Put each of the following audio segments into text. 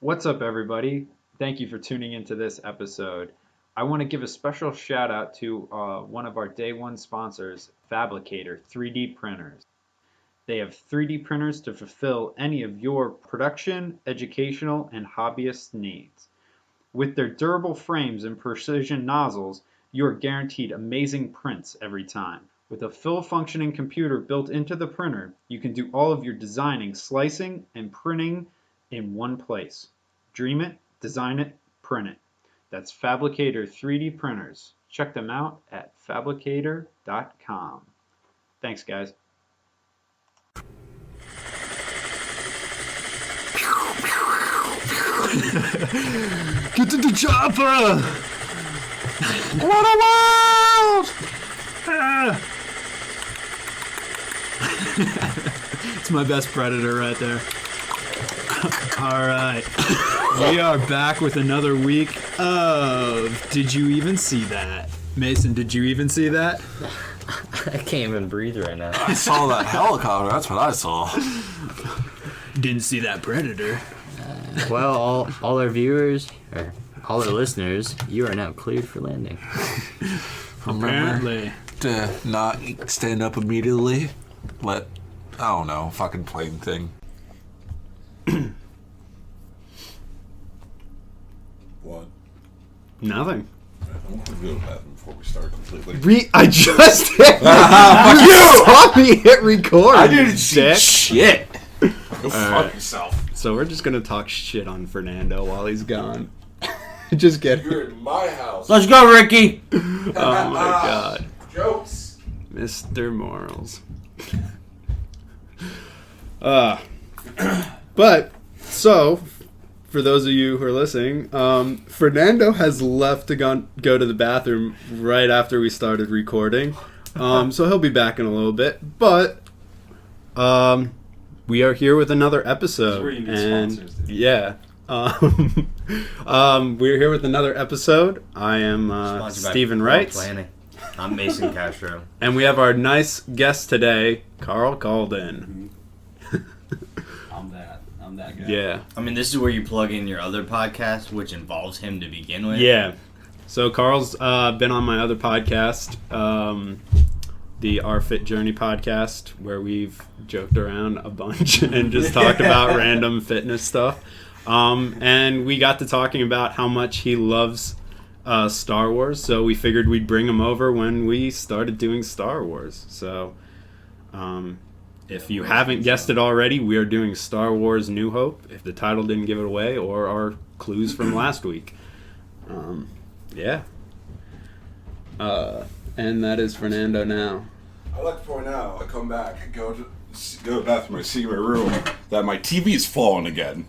What's up, everybody? Thank you for tuning into this episode. I want to give a special shout out to one of our day one sponsors, Fabricator 3D Printers. They have 3D printers to fulfill any of your production, educational, and hobbyist needs. With their durable frames and precision nozzles, you are guaranteed amazing prints every time. With a full-functioning computer built into the printer, you can do all of your designing, slicing, and printing in one place. Dream it, design it, print it. That's Fabricator 3D Printers. Check them out at fabricator.com. Thanks, guys. Get to the chopper! What a world! It's my best predator right there. Alright. We are back with another week of Did You Even See That? Mason, did you even see that? I can't even breathe right now. I saw that helicopter, that's what I saw. Didn't see that predator. Well, all our viewers, or all our listeners, you are now cleared for landing. Apparently. To not stand up immediately. I don't know, fucking plane thing. What? Nothing. I want to go to the bathroom before we start completely. I just hit you saw me hit record. I didn't see dick. shit. Go fuck right. yourself. So we're just gonna talk shit on Fernando while he's gone. Just kidding. You're in my house. Let's go, Ricky! Oh my god. Jokes. Mr. Morals. But, so, for those of you who are listening, Fernando has left to go to the bathroom right after we started recording. So he'll be back in a little bit. But, we are here with another episode. This is where you need sponsors, dude. Yeah. We're here with another episode. I am Stephen Wright. I'm Mason Castro. And we have our nice guest today, Karl Calden. I'm that guy. Yeah. I mean, this is where you plug in your other podcast, which involves him to begin with. Yeah. So Karl's been on my other podcast, the Our Fit Journey podcast, where we've joked around a bunch and just talked about random fitness stuff. And we got to talking about how much he loves Star Wars, so we figured we'd bring him over when we started doing Star Wars. So, if you haven't guessed it already, we are doing Star Wars New Hope, if the title didn't give it away, or our clues from last week. Yeah. And that is Fernando now. I'd like to point out, I come back, I go to the bathroom, I see my room, that my TV's fallen again.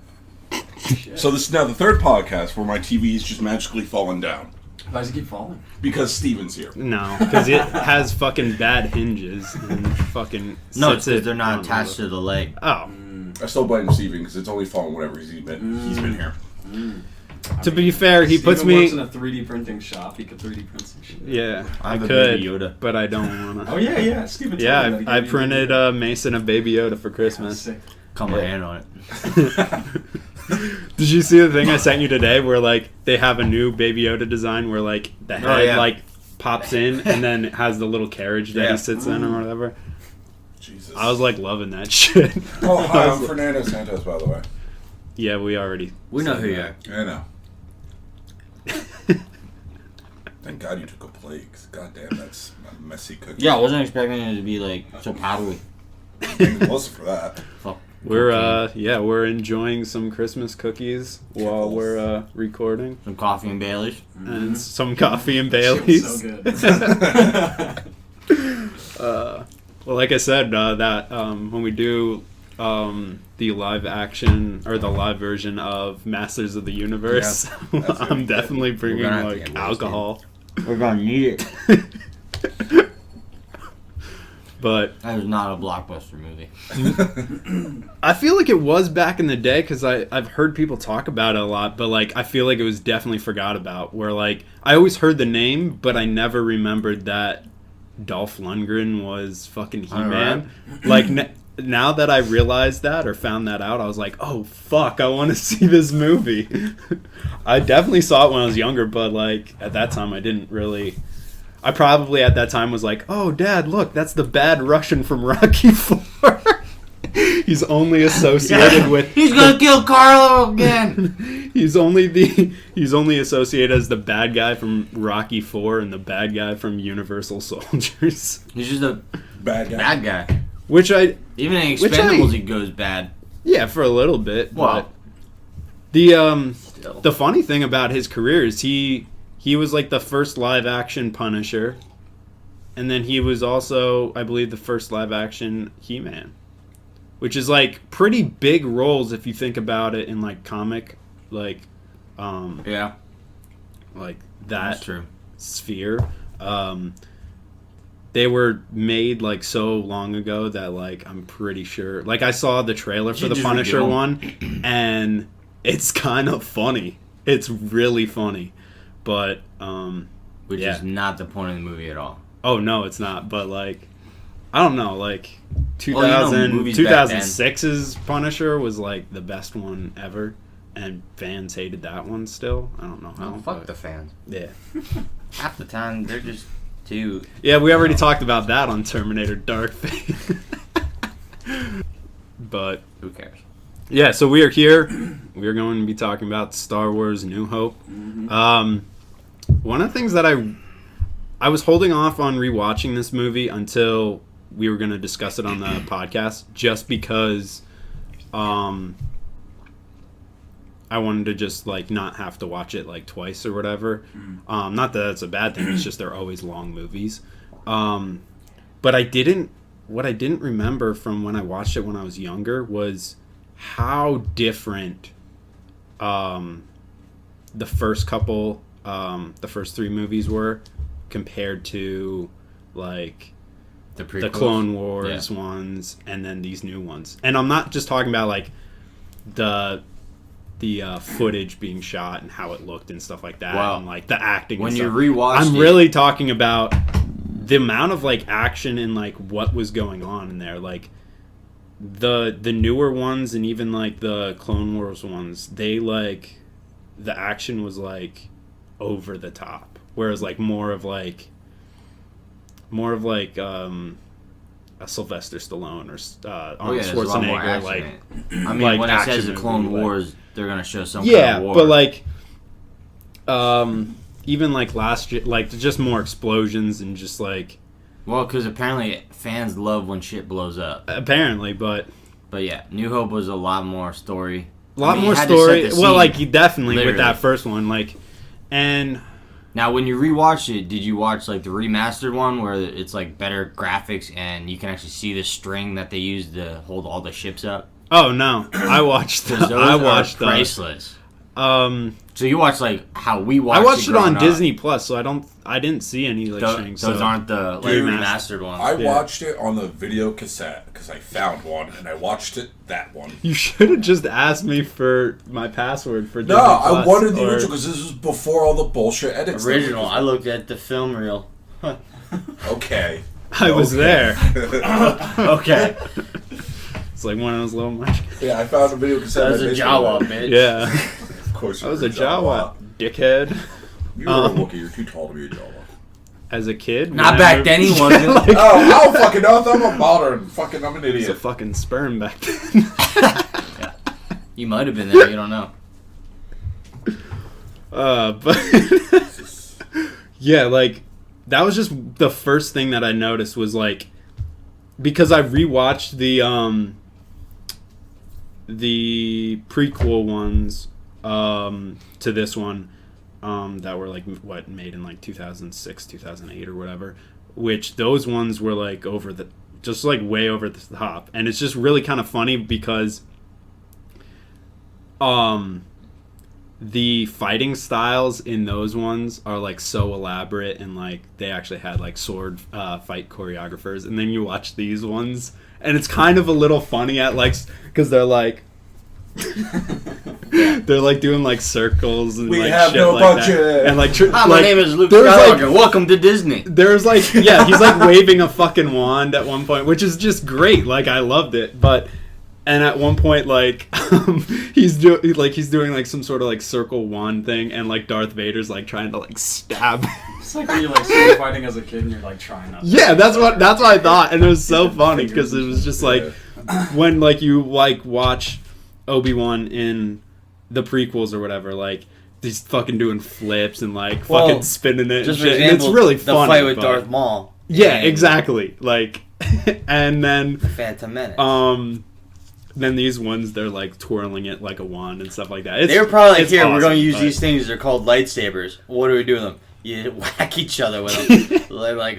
So this is now the third podcast where my TV's just magically fallen down. Why does it keep falling? Because Steven's here. No, because it has fucking bad hinges and fucking No, sits it's because it they're not on attached to the leg. Oh. I still blame Steven because it's only fallen whenever he's been here. To be fair, he puts me... works in a 3D printing shop. He could 3D print some shit. Yeah, I I have a could, Baby Yoda. but I don't want to. Oh, yeah. Steven Yeah, told me that I he gave printed me Mason a Baby Yoda for a Christmas. sick. Cut my hand on it. Did you see the thing I sent you today where, like, they have a new Baby Yoda design where, like, the head, yeah. like, pops in and then it has the little carriage that Yeah. he sits in or whatever? Jesus. I was, like, loving that shit. Oh, hi, I I'm was- Fernando Santos, by the way. Yeah, we already... We know said who you that. are. I know. Thank God you took a plate, 'cause goddamn, that's a messy cookie. Yeah, I wasn't expecting it to be, like, so powdery. Thank the Melissa for that. Fuck. We're enjoying some Christmas cookies while we're recording. Some coffee and Baileys. And some coffee and Shit Baileys. was so good. Well, like I said, that when we do the live action or the live version of Masters of the Universe, I'm definitely bringing gonna have to like get alcohol. We're gonna need it. But That is not a blockbuster movie. I feel like it was back in the day because I've heard people talk about it a lot, but like I feel like it was definitely forgot about. Where like I always heard the name, but I never remembered that Dolph Lundgren was fucking He-Man. Alright. Like now that I realized that or found that out, I was like, oh fuck, I want to see this movie. I definitely saw it when I was younger, but like at that time I didn't really. I probably at that time was like, oh Dad, look, that's the bad Russian from Rocky IV. He's only associated with. He's gonna kill Karl again. He's only associated as the bad guy from Rocky IV and the bad guy from Universal Soldiers. He's just a Bad guy. bad guy. Which I Even in Expendables, he goes bad. yeah for a little bit. Well, but still. the funny thing about his career is he was like the first live action Punisher, and then he was also I believe the first live action He-Man. Which is like pretty big roles if you think about it in like comic, like, Yeah, like that's that true. sphere. They were made like so long ago that like I'm pretty sure. Like I saw the trailer for You the just Punisher reveal. one, and it's kind of funny. It's really funny, but Which yeah. is not the point of the movie at all. Oh no, it's not. But like, I don't know. Like 2000, movies back then. 2006's Punisher was like the best one ever, and fans hated that one still. I don't know how. Oh, fuck but- the fans. Yeah. Half the time, they're just too... Yeah, we already talked about that on Terminator Dark Fate. But Who cares? yeah, so we are here. We are going to be talking about Star Wars: New Hope. One of the things that I was holding off on rewatching this movie until we were going to discuss it on the podcast, just because I wanted to just like not have to watch it like twice or whatever. Not that that's a bad thing. It's just they're always long movies. But I didn't. What I didn't remember from when I watched it when I was younger was how different the first couple, the first three movies were compared to like The the prequels? Clone Wars ones and then these new ones. And I'm not just talking about like the footage being shot and how it looked and stuff like that, Wow. and like the acting. When and you stuff. rewatched I'm it- really talking about the amount of like action and like what was going on in there. Like the newer ones and even like the Clone Wars ones, they like the action was like over the top, whereas like more of like a Sylvester Stallone or Arnold there's a lot more Schwarzenegger, action like in it. I mean, like when it says action the Clone movie, like- Wars, they're gonna show some yeah, kind of war. but like even like last year, like just more explosions and just like well, because apparently fans love when shit blows up. apparently, but But yeah, New Hope was a lot more story. a lot I mean, more you had to story. set the Well, scene, like you definitely with literally. that first one, like, and Now, when you rewatch it, did you watch like the remastered one where it's like better graphics and you can actually see the string that they used to hold all the ships up? oh no, I watched. Because those I watched are priceless. the. So you watch like how we watched. I watched it on growing up. Disney Plus, so I didn't see any like Those, strings. those so. aren't the like Dude, remastered ones. I Yeah. watched it on the video cassette because I found one and I watched it that one. You should have just asked me for my password for Disney No, I Plus, wanted the or- original because this was before all the bullshit edits. that Original. were- I looked at the film reel. Okay. I was Okay. there. Okay. It's like one of those little munchkins. Yeah, I found a video cassette. That was in a my Jawa, basement. bitch. Yeah, Of course, I was a Jawa, dickhead. You were a Wookiee. You're too tall to be a Jawa. As a kid, Not when I back moved- then, he wasn't. Like, Oh, I don't fucking know. I'm a modern. Fucking, I'm an I was a idiot. fucking sperm back then. You might have been there. You don't know. But yeah, like that was just the first thing that I noticed was like because I rewatched the prequel ones to this one that were like what made in like 2006 2008 or whatever, which those ones were like over the just like way over the top, and it's just really kind of funny because the fighting styles in those ones are like so elaborate, and like they actually had like sword fight choreographers, and then you watch these ones and it's kind of a little funny at like because they're like They're like doing like circles and We like have shit no like budget. that. And like, Hi, my name is Luke there's, Skywalker. like- Welcome to Disney. There's like, yeah, he's like waving a fucking wand at one point, which is just great. Like, I loved it. And at one point, like, he's doing like some sort of like circle wand thing, and like Darth Vader's like trying to like stab. It's like when you're like sword fighting as a kid and you're like trying not to. Yeah, that's what I thought, and it was so funny because it was just like when like you like watch Obi-Wan in the prequels or whatever, like he's fucking doing flips and like Well, fucking spinning it. Just and for shit. example, and it's really the funny. fight with but- Darth Maul. Yeah, and exactly. Like, and then Phantom Menace. then these ones they're like twirling it like a wand and stuff like that. They were probably like, it's here, we're awesome, going to use but- these things. They're called lightsabers. What do we do with them? You whack each other with them. like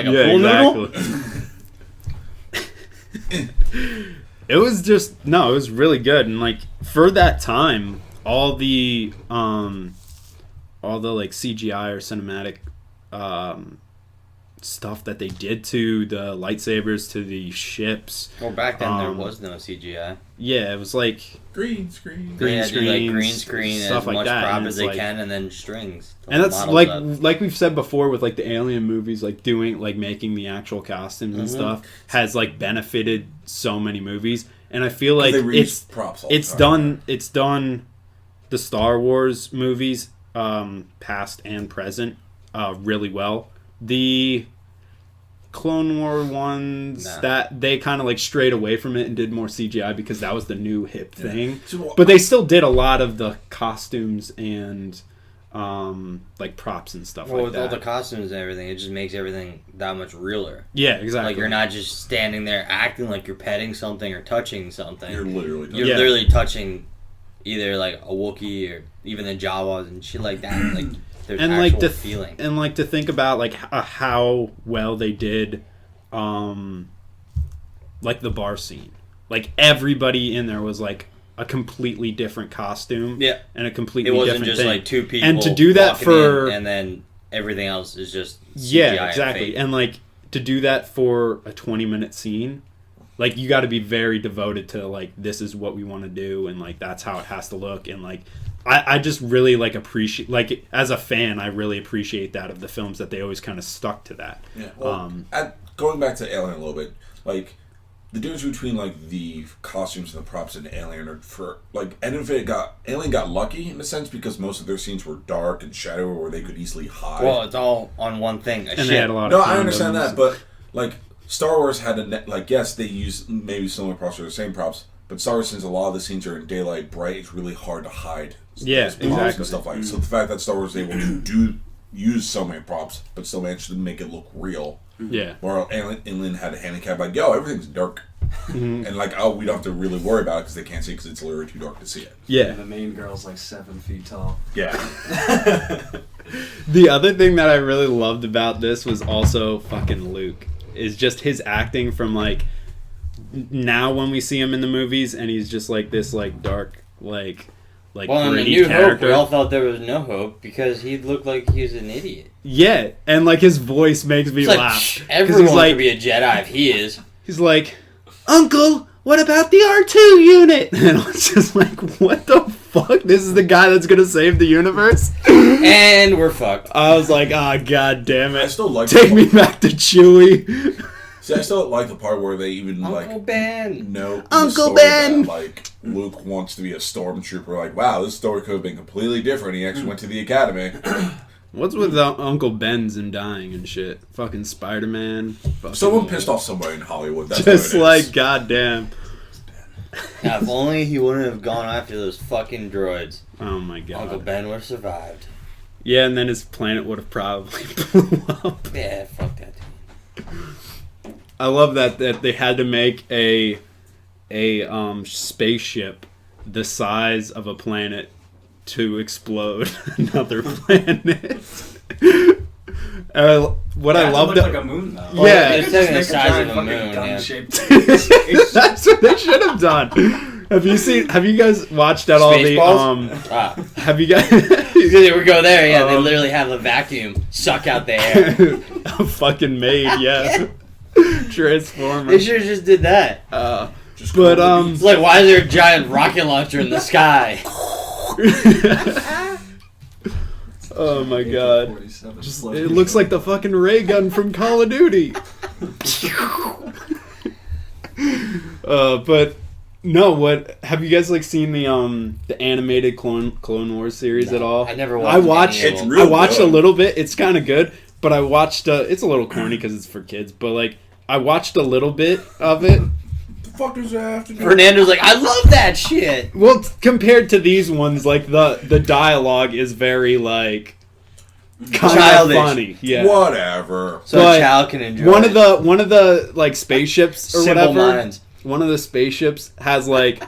a Yeah, pool noodle? exactly. It was just it was really good, and like for that time, all the like CGI or cinematic stuff that they did to the lightsabers, to the ships. Well, back then there Um, was no CGI. Yeah, it was like Green screen. Green They had to do, like screens, green screen stuff as like much that, prop and as it's they like- can, and then strings. to and that's models like up. we've said before with like the Alien movies, like doing like making the actual costumes and Mhm. stuff has like benefited so many movies, and I feel like They reuse props all the it's time. done the Star Wars movies, past and present, really well. The Clone War ones, Nah. that they kind of like strayed away from it and did more CGI because that was the new hip thing. So, But they still did a lot of the costumes and like props and stuff Well, like with that. all the costumes and everything, it just makes everything that much realer. Yeah, exactly. Like you're not just standing there acting like you're petting something or touching something. you're literally. You're Yeah. literally touching either like a Wookiee or even the Jawas and shit like that. Like there's and actual like feeling. and like to think about like how well they did like the bar scene. Like everybody in there was like a completely different costume. Yeah. And a completely It wasn't different just thing. like two people. And to do that walking for in and then everything else is just CGI yeah, and exactly. fake. And like to do that for a 20-minute scene, like you got to be very devoted to like this is what we want to do and like that's how it has to look, and like I just really like appreciate, like as a fan, I really appreciate that of the films that they always kind of stuck to that. Yeah. Well, going back to Alien a little bit, like the difference between like the costumes and the props in Alien are for like Alien got lucky in a sense because most of their scenes were dark and shadowy where they could easily hide. Well, it's all on one thing. A And ship. they had a lot No, of I understand condoms. that, but like Star Wars had like yes, they use maybe similar props or the same props, but Star Wars, since a lot of the scenes are in daylight, bright, it's really hard to hide. Yeah, those props exactly. and stuff like that. So the fact that Star Wars is able to use so many props, but still manage to make it look real. Yeah. While Alien had a handicap, like yo, everything's dark, and like we don't have to really worry about it because they can't see because it's literally too dark to see it. Yeah. And the main girl's like 7 feet tall. Yeah. The other thing that I really loved about this was also fucking Luke. Is just his acting from like now when we see him in the movies and he's just like this like dark like Well, in the gritty New Hope, we character. all thought there was no hope because he looked like he was an idiot. Yeah, and like his voice makes me It's like, laugh. psh, 'Cause everyone he's like could be a Jedi if he is. he's like, "Uncle, what about the R2 unit?" And I was just like, "What the fuck? This is the guy that's gonna save the universe?" And we're fucked. I was like, "Ah, god damn I it! still like Take me back to Chewie." See, I still like the part where they even Uncle like Ben. know Uncle the story Ben! that, like Luke wants to be a stormtrooper. Like, wow, this story could have been completely different. He actually went to the academy. What's with Uncle Ben's and dying and shit? Fucking Spider-Man. Fucking Someone pissed off somebody in Hollywood. That's Just what it like is. goddamn. Now, if only he wouldn't have gone after those fucking droids, Oh my god. Uncle Ben would have survived. Yeah, and then his planet would have probably blew up. Yeah, fuck that. I love that they had to make a spaceship the size of a planet to explode another planet. What I loved, like a moon though. Yeah. It's taking the size of a moon, yeah. that's what they should have done. Have you guys watched at all the Spaceballs? have you guys We go there, yeah. They literally have a vacuum suck out the air. a fucking maid, yeah. Transformer. They should have just did that. Just But It's like, why is there a giant rocket launcher in the sky? oh my god. AK-47 Just, floating it looks like the fucking ray gun from Call of Duty. But no, what have you guys like seen the animated Clone Wars series at all? I never watched any of them. I watched a good. little bit. It's kind of good, but I watched it's a little corny because it's for kids, but like I watched a little bit of it. The fuck does that have to do? Fernando's like, I love that shit. Well, compared to these ones, like the dialogue is very like kind Childish. of funny. Yeah. Whatever. So But a child can enjoy One it. of the like spaceships or Simple whatever. minds. One of the spaceships has like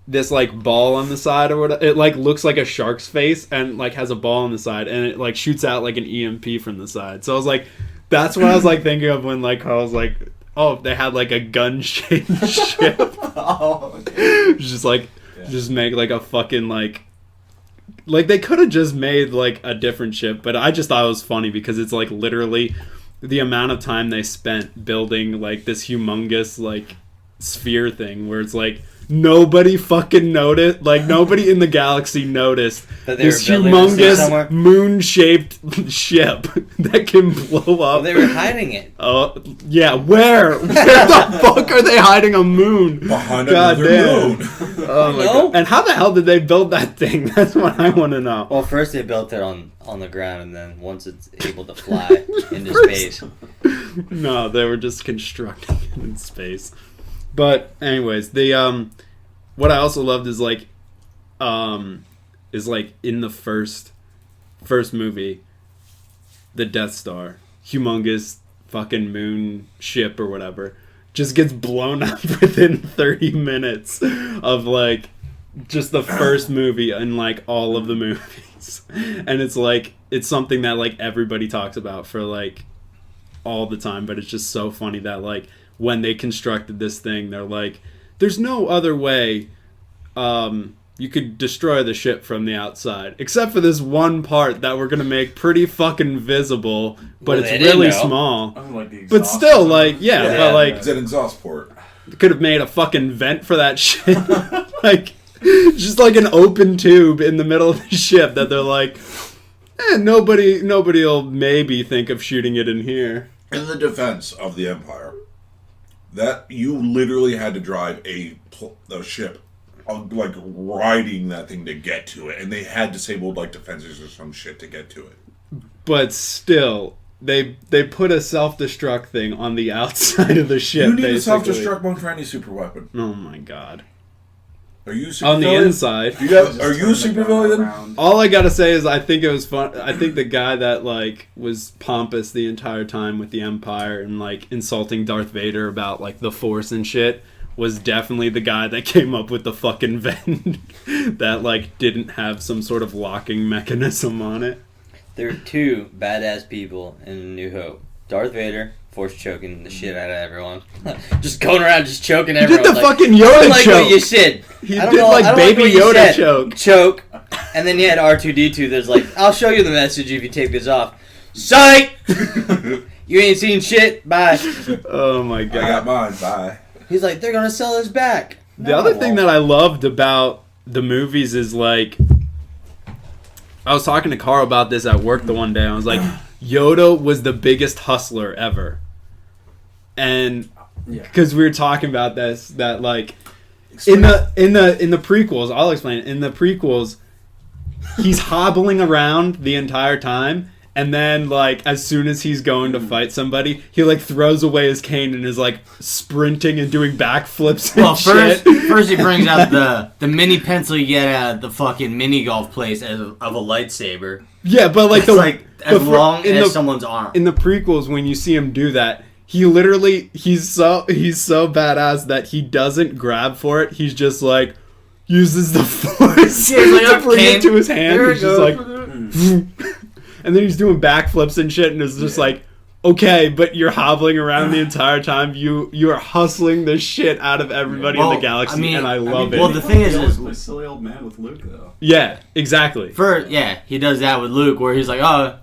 this like ball on the side or whatever. It like looks like a shark's face and like has a ball on the side and it like shoots out like an EMP from the side. So I was like, that's what I was like thinking of when like Carl was like, oh, they had like a gun-shaped ship. Oh, okay. Just like just make like a fucking like they could have just made like a different ship, but I just thought it was funny because it's like literally the amount of time they spent building like this humongous like sphere thing where it's like nobody fucking noticed, like nobody in the galaxy noticed That they this were building this thing somewhere? humongous moon-shaped ship that can blow up. Well, they were hiding it. Oh yeah, where the fuck are they hiding a moon? Behind God another damn. moon. Oh my No. god! And how the hell did they build that thing? That's what I want to know. Well, first they built it on the ground, and then once it's able to fly into space. No, they were just constructing it in space. But anyways, the what I also loved is like in the first movie, the Death Star, humongous fucking moon ship or whatever, just gets blown up within 30 minutes of like just the first movie and like all of the movies. And it's like it's something that like everybody talks about for like all the time, but it's just so funny that like when they constructed this thing, they're like, there's no other way you could destroy the ship from the outside, except for this one part that we're gonna make pretty fucking visible, but Well, it's they didn't really know. small. I mean, like the But exhaust still, or like, something. yeah, but like, It's an exhaust port. could have made a fucking vent for that shit. Like, just like an open tube in the middle of the ship that they're like, nobody'll maybe think of shooting it in here. In the defense of the Empire, that you literally had to drive a ship, like riding that thing to get to it, and they had disabled like defenses or some shit to get to it. But still, they put a self-destruct thing on the outside of the ship. You need a basically. self-destruct mode for any super weapon. Oh my god. Are you super On the villain? inside. Are you a super villain? Around. All I gotta say is I think it was fun. I think the guy that like was pompous the entire time with the Empire and like insulting Darth Vader about like the Force and shit was definitely the guy that came up with the fucking vent that like didn't have some sort of locking mechanism on it. There are two badass people in A New Hope. Darth Vader, force choking the shit out of everyone. Just going around just choking He everyone. did the like, fucking I Yoda don't like choke. what you said. He I don't did know- like I don't baby what you Yoda said. choke. Choke. And then you had R2-D2 that's like, I'll show you the message if you take this off. Psych! You ain't seen shit. Bye. Oh my I god. got mine. Bye. He's like, they're going to sell us back. The other thing that I loved about the movies is like, I was talking to Karl about this at work the one day. I was like, Yoda was the biggest hustler ever, and Yeah. because we were talking about this, that like in the prequels, I'll explain it. In the prequels, he's hobbling around the entire time. And then, like, as soon as he's going to fight somebody, he, like, throws away his cane and is, like, sprinting and doing backflips and Well, shit. first he brings out the mini pencil you get at the fucking mini golf place of a lightsaber. Yeah, but, like, It's like as long in as the, someone's arm. in the prequels, when you see him do that, he literally, he's so badass that he doesn't grab for it. He's just, like, uses the force Yeah, he's like, to bring "Okay, it to his hand. there He's it just, like... goes." And then he's doing backflips and shit, and it's just like, okay, but you're hobbling around the entire time. You are hustling the shit out of everybody in Well, the galaxy, I mean- and I love it. well, the thing is He always is- plays silly old man with Luke though. Yeah, exactly. Yeah, he does that with Luke, where he's like, "Oh,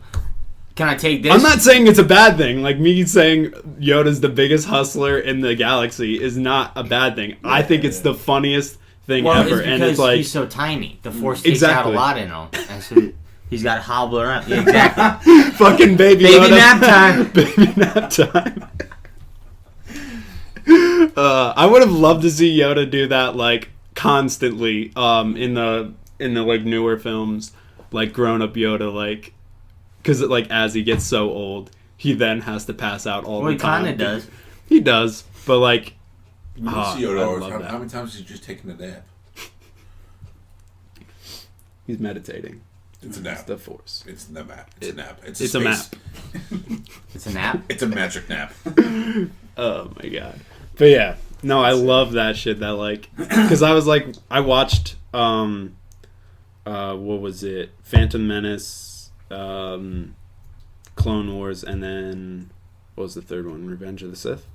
Can I take this? I'm not saying it's a bad thing. Like, me saying Yoda's the biggest hustler in the galaxy is not a bad thing. I think it's the funniest thing ever. It's because and it's like, he's so tiny. The Force takes Exactly. out a lot in him. And so he's got to hobble around. Yeah, exactly. fucking baby Baby Yoda. nap time. Baby nap time. I would have loved to see Yoda do that, like, constantly in the like newer films, like grown up Yoda, like, because like as he gets so old, he then has to pass out all the time. Well, he kind of does. He does, but like, You see Yoda I all the love time. that. How many times has he just taken a nap? he's meditating. It's a It's nap. the Force. It's a nap. It's a nap. It's a space- map. It's a nap. It's a magic nap. Oh my god. But yeah, no, I love that shit. That like, because I was like, I watched what was it? Phantom Menace, Clone Wars, and then what was the third one? Revenge of the Sith.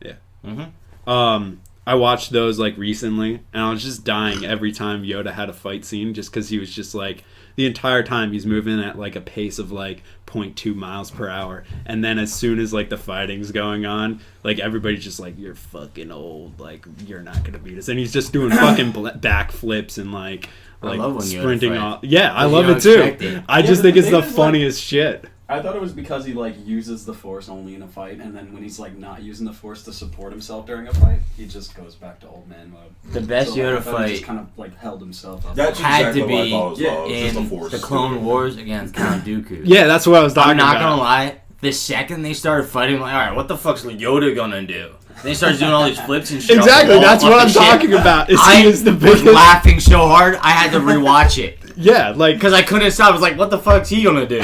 Yeah. Mm-hmm. I watched those like recently, and I was just dying every time Yoda had a fight scene, just because he was just like, the entire time he's moving at like a pace of like 0.2 miles per hour, and then as soon as like the fighting's going on, like everybody's just like, you're fucking old, like you're not gonna beat us, and he's just doing fucking backflips and like I love when Yoda sprinting fights. off. Yeah, I You love don't it too. expect it. I Yeah, just but think the it's the thing is, funniest shit. I thought it was because he like uses the Force only in a fight, and then when he's like not using the Force to support himself during a fight, he just goes back to old man mode. The best So, like, Yoda I thought he just fight kind of like held himself up. That's had exactly to what I be thought as well. It was just in the Force. the Clone Wars against Count Dooku. Yeah, that's what I was talking I'm not about. gonna lie. The second they started fighting, I'm like, all right, what the fuck's Yoda gonna do? Then he starts doing all these flips and shit. Exactly, off the that's wall, what off I'm the ship. talking about. Is I he is the was biggest. laughing so hard, I had to rewatch it Yeah, like because I couldn't stop. I was like, what the fuck's he gonna do?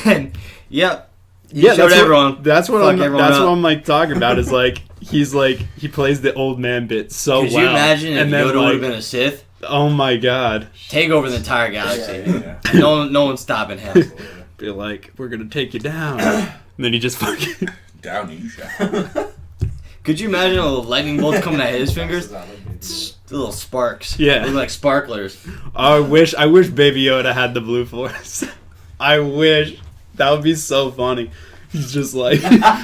And yep, he yeah, showed that's everyone. what, that's what Fuck I'm. everyone That's up. what I'm like talking about. Is like he's like he plays the old man bit so Could well. you imagine if and then, Yoda would like, have been a Sith? oh my god, Take over the entire galaxy. Yeah. No one's stopping him. be like, we're gonna take you down. And then he just fucking. Down you shall. Could you imagine a little lightning bolts coming out of his fingers? That would be- The little sparks. Yeah. Look like sparklers. I wish Baby Yoda had the blue force. I wish. That would be so funny. He's just like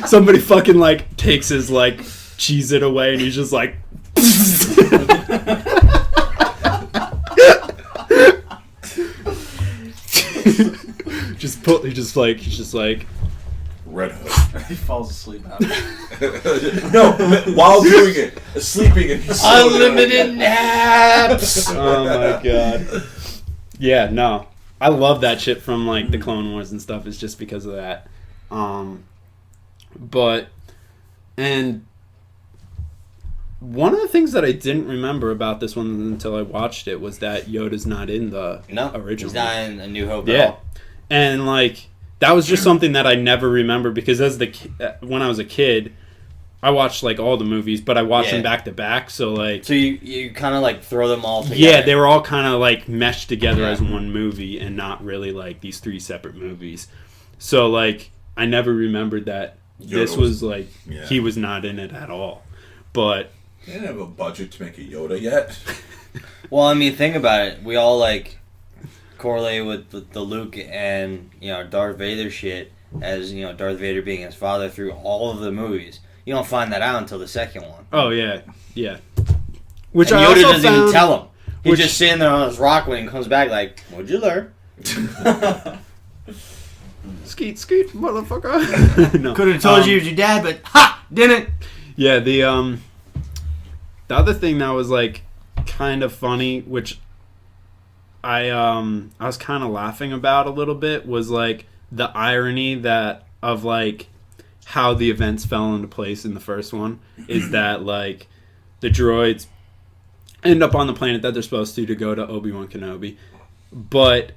somebody fucking like takes his like cheese it away, and he's just like. He's just like Red Hood. he falls asleep after. No, while doing it, sleeping and he's so Unlimited naps. oh my god. Yeah, no. I love that shit from like the Clone Wars and stuff. It's just because of that. But and one of the things that I didn't remember about this one until I watched it was that Yoda's not in the original. He's not in A New Hope at Yeah, all. and like that was just something that I never remember because when I was a kid, I watched like all the movies, but I watched them back to back. So like, So you kind of like throw them all together. yeah, they were all kind of like meshed together Yeah. as one movie and not really like these three separate movies. So like, I never remembered that this Yoda was like yeah. he was not in it at all. But They didn't have a budget to make a Yoda yet. Well, I mean, think about it. We all like correlate with the Luke and Darth Vader shit as Darth Vader being his father through all of the movies. You don't find that out until the second one. oh yeah, which And I Yoda also doesn't even found- tell him. He's which- just sitting there on his rock when he comes back like, what'd you learn? Skeet, motherfucker. No. Could have told you it was your dad, but ha! Didn't. Yeah, the other thing that was like kind of funny, which I was kind of laughing about a little bit, was like the irony that of like how the events fell into place in the first one is that like the droids end up on the planet that they're supposed to go to Obi-Wan Kenobi, but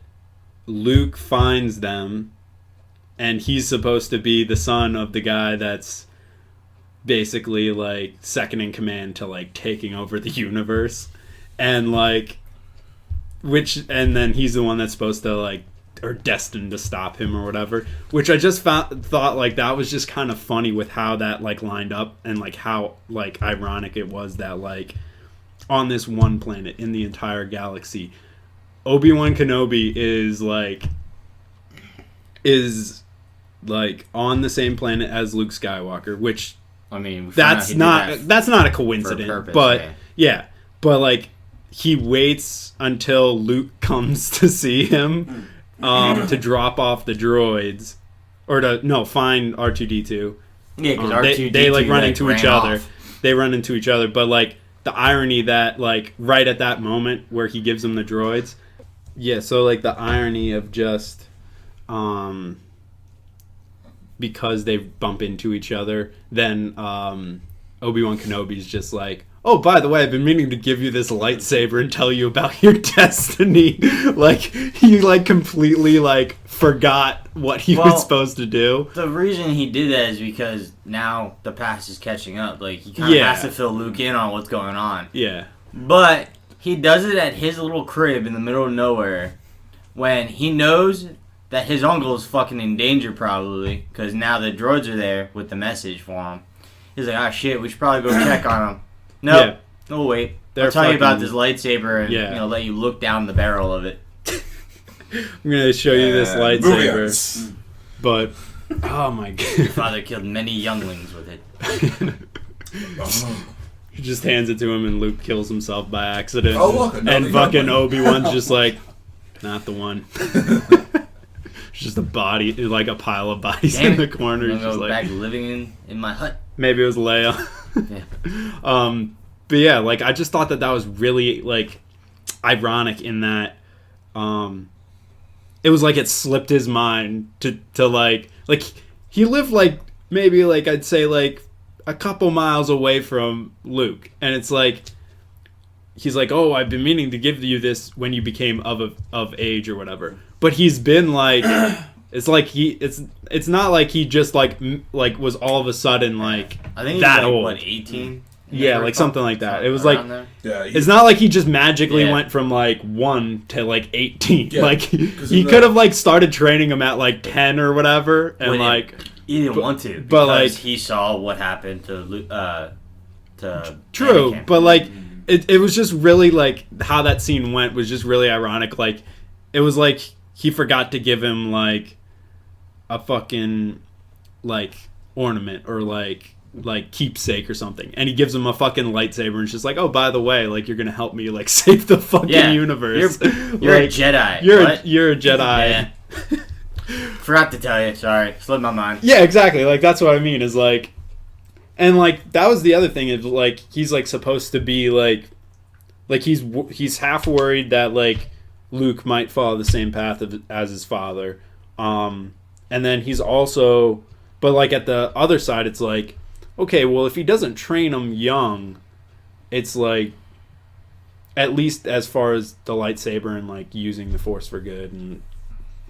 Luke finds them, and he's supposed to be the son of the guy that's basically like second in command to like taking over the universe, and like and then he's the one that's supposed to like or destined to stop him or whatever, which I just thought like that was just kind of funny with how that like lined up and like how like ironic it was that like on this one planet in the entire galaxy, Obi-Wan Kenobi is like on the same planet as Luke Skywalker, which I mean, that's not a coincidence, purpose, but but like he waits until Luke comes to see him to drop off the droids or to find R2D2. Yeah, because R2D2 they like run into each other. off. They run into each other, but like the irony that like right at that moment where he gives them the droids, so like the irony of just because they bump into each other, then Obi-Wan Kenobi's just like, oh, by the way, I've been meaning to give you this lightsaber and tell you about your destiny. Like, he, like, completely, like, forgot what he was supposed to do. The reason he did that is because now the past is catching up. Like, he kind of has to fill Luke in on what's going on. Yeah. But he does it at his little crib in the middle of nowhere when he knows that his uncle is fucking in danger probably because now the droids are there with the message for him. He's like, shit, we should probably go check on him. Nope. Yeah. Oh, wait. I'll tell you about this lightsaber and let you look down the barrel of it. I'm going to show you this lightsaber. But, oh my god. Your father killed many younglings with it. He just hands it to him and Luke kills himself by accident. Oh, look. And fucking Obi-Wan's just like, not the one. It's just a body, like a pile of bodies in the corner. I'm just go like, back living in my hut. Maybe it was Leia. Yeah. But yeah, like I just thought that was really like ironic in that it was like it slipped his mind to like he lived like maybe like I'd say like a couple miles away from Luke, and it's like he's like, oh, I've been meaning to give you this when you became of age or whatever, but he's been like. It's like it's not like he just like was all of a sudden like I think that like, old. What, 18? Yeah, like something like that. It was like it's not like he just magically went from like 1 to like 18. Yeah, like he could have like started training him at like 10 or whatever, and like he didn't want to, but like he saw what happened to true, Anakin. but like it was just really like how that scene went was just really ironic. Like it was like he forgot to give him like a fucking like ornament or like keepsake or something, and he gives him a fucking lightsaber and it's just like, oh, by the way, like you're gonna help me like save the fucking universe. You're like, a Jedi. You're a Jedi. Yeah. Forgot to tell you. Sorry, slipped my mind. Yeah, exactly. Like that's what I mean is like, and like that was the other thing is like he's like supposed to be like he's half worried that like Luke might follow the same path as his father. And then he's also, but like at the other side, it's like, okay, well, if he doesn't train him young, it's like, at least as far as the lightsaber and like using the Force for good and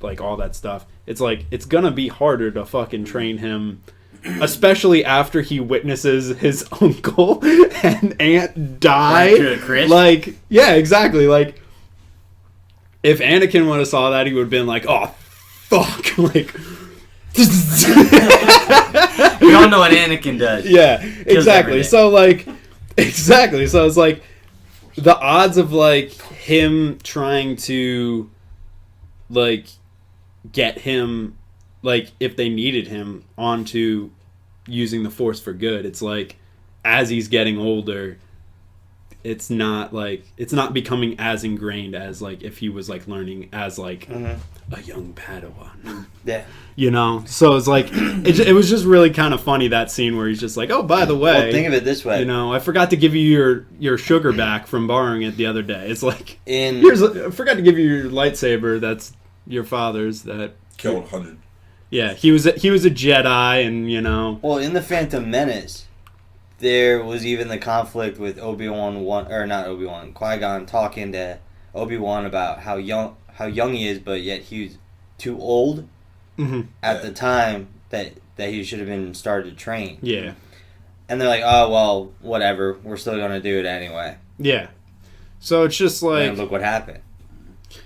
like all that stuff, it's like, it's gonna be harder to fucking train him, especially after he witnesses his uncle and aunt die. Chris? Like, yeah, exactly. Like, if Anakin would have saw that, he would have been like, oh, fuck, like we all know what Anakin does. Yeah, exactly. So like exactly. So it's like the odds of like him trying to like get him like if they needed him onto using the Force for good, it's like as he's getting older, it's not becoming as ingrained as like if he was like learning as like a young Padawan. Yeah. You know? So it's like it was just really kind of funny that scene where he's just like, oh, by the way, well, think of it this way. You know, I forgot to give you your sugar back from borrowing it the other day. It's like I forgot to give you your lightsaber that's your father's that killed 100. Yeah, he was a Jedi, and you know. Well, in the Phantom Menace, there was even the conflict with Qui-Gon talking to Obi-Wan about how young he is, but yet he's too old at the time that he should have been started to train. Yeah. And they're like, oh, well, whatever. We're still going to do it anyway. Yeah. So it's just like... And look what happened.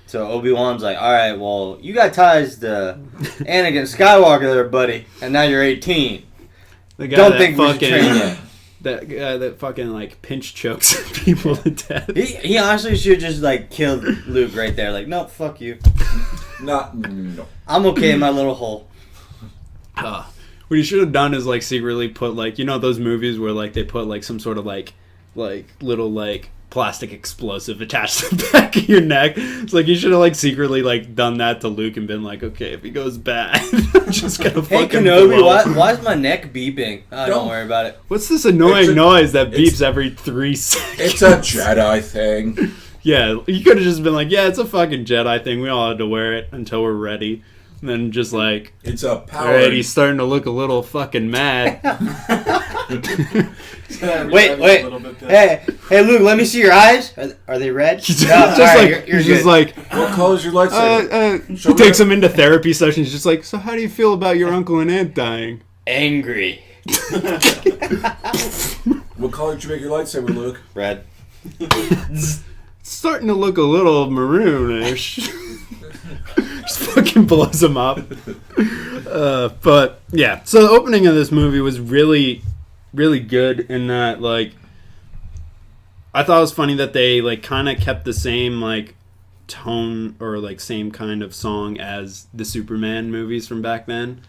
So Obi-Wan's like, all right, well, you got ties to Anakin Skywalker there, buddy, and now you're 18. The guy Don't think we should train you. That guy that fucking like pinch chokes people to death. He honestly should just like kill Luke right there. Like, no, fuck you. No. I'm okay in my little hole. What he should have done is like secretly put like, you know, those movies where like they put like some sort of like little like plastic explosive attached to the back of your neck. It's like you should have like secretly like done that to Luke and been like, okay, if he goes bad, I'm just gonna Hey fucking Kenobi, blow. why is my neck beeping? Oh, don't worry about it. What's this annoying noise that beeps every 3 seconds? It's a Jedi thing. Yeah, you could have just been like, yeah, it's a fucking Jedi thing. We all had to wear it until we're ready. And then just like, It's a power. alright, he's starting to look a little fucking mad. Wait. Hey, Luke, let me see your eyes. Are they red? He's No, just all right, like, you're he's good. just like, What color is your lightsaber? he takes him into therapy sessions. He's just like, so how do you feel about your uncle and aunt dying? Angry. What color did you make your lightsaber, Luke? Red. It's starting to look a little maroonish. Just fucking blows him up. But yeah, so the opening of this movie was really, really good in that, like, I thought it was funny that they like kind of kept the same like tone or like same kind of song as the Superman movies from back then,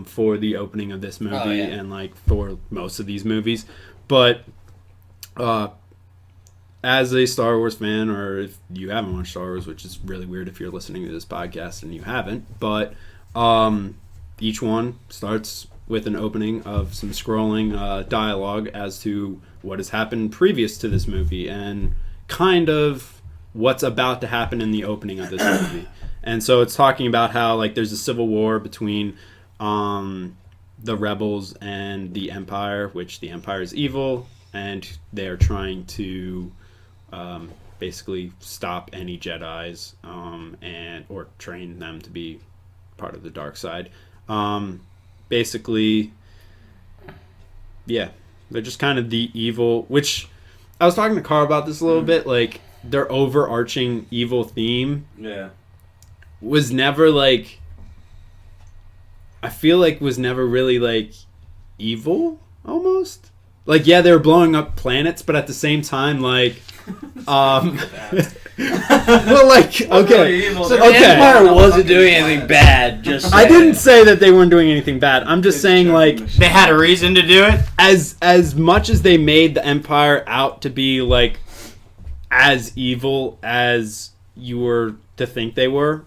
for the opening of this movie and like for most of these movies. But as a Star Wars fan, or if you haven't watched Star Wars, which is really weird if you're listening to this podcast and you haven't, but each one starts with an opening of some scrolling dialogue as to what has happened previous to this movie and kind of what's about to happen in the opening of this movie. And so it's talking about how like there's a civil war between the rebels and the Empire, which the Empire is evil, and they're trying to basically stop any Jedis and or train them to be part of the dark side. Basically, yeah, they're just kind of the evil, which I was talking to Karl about this a little bit, like their overarching evil theme was never like, I feel like was never really like evil almost. Like, yeah, they were blowing up planets, but at the same time, like, well, like, okay, So the Empire wasn't doing anything bad. Just I didn't say that they weren't doing anything bad. I'm just saying, like, they had a reason to do it. as much as they made the Empire out to be like as evil as you were to think they were,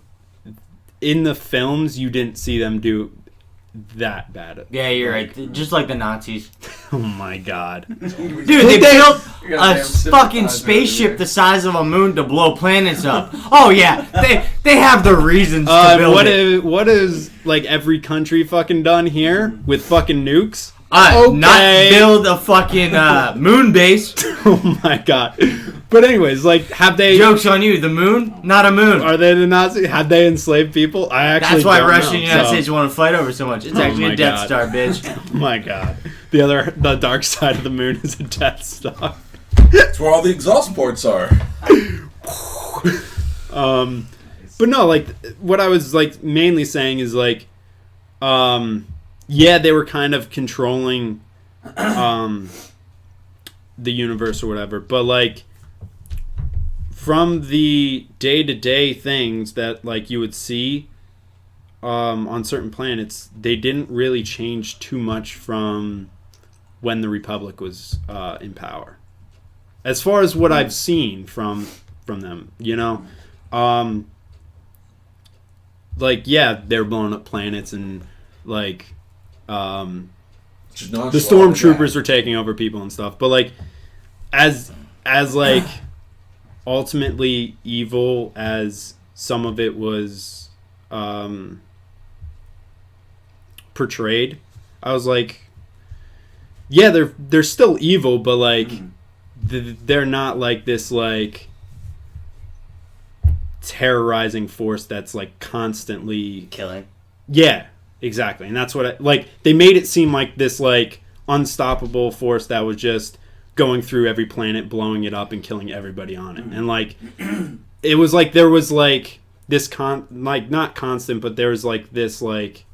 in the films you didn't see them do that bad. Yeah, you're right. Just like the Nazis. Oh my god. Dude, they built a fucking spaceship the size of a moon to blow planets up. Oh yeah, they have the reasons to build it. What is like every country fucking done here with fucking nukes? Not build a fucking moon base. Oh my god. But anyways, like, have they... Joke's on you. The moon? Not a moon. Are they the Nazis? Have they enslaved people? I actually That's why don't Russia know, and the United States want to fight over so much. It's actually a Death Star, bitch. Oh my god. The dark side of the moon is a Death Star. That's where all the exhaust ports are. But no, like, what I was, like, mainly saying is, like, yeah, they were kind of controlling, the universe or whatever, but, like, from the day-to-day things that, like, you would see, on certain planets, they didn't really change too much from when the Republic was, in power. As far as what I've seen from them, you know? Like, yeah, they're blowing up planets and, like, the stormtroopers were taking over people and stuff. But, like, as like, ultimately evil as some of it was portrayed, I was like, yeah, they're still evil, but, like, they're not, like, this, like, terrorizing force that's, like, constantly killing. Yeah, exactly. And that's what they made it seem like this, like, unstoppable force that was just going through every planet, blowing it up and killing everybody on it. And, like, it was like there was, like, this not constant, but there was, like, this, like,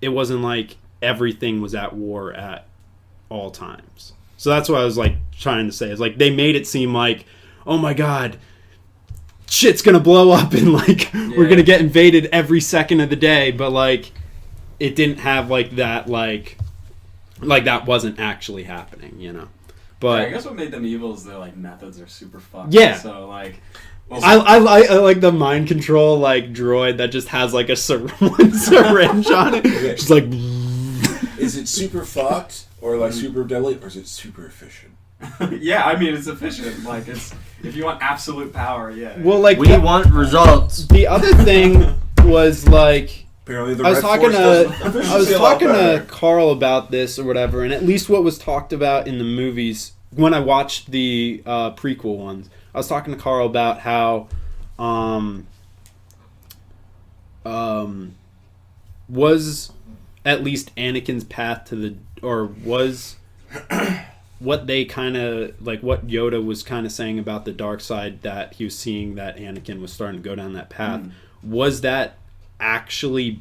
it wasn't like everything was at war at all times. So that's what I was, like, trying to say. Is like they made it seem like, oh my god, shit's gonna blow up and, like, we're gonna get invaded every second of the day. But, like, it didn't have like that like that wasn't actually happening, you know. But I guess what made them evil is their like methods are super fucked. Yeah. So like, I like the mind control like droid that just has like a syringe on it. Just like. Is it super fucked or like super deadly, or is it super efficient? yeah, I mean it's efficient. Like it's if you want absolute power, yeah. Well, like we want results. The other thing was like. Apparently I was talking to Karl about this or whatever, and at least what was talked about in the movies when I watched the prequel ones, I was talking to Karl about how was at least Anakin's path to the, or was what they kind of like what Yoda was kind of saying about the dark side, that he was seeing that Anakin was starting to go down that path. Was that actually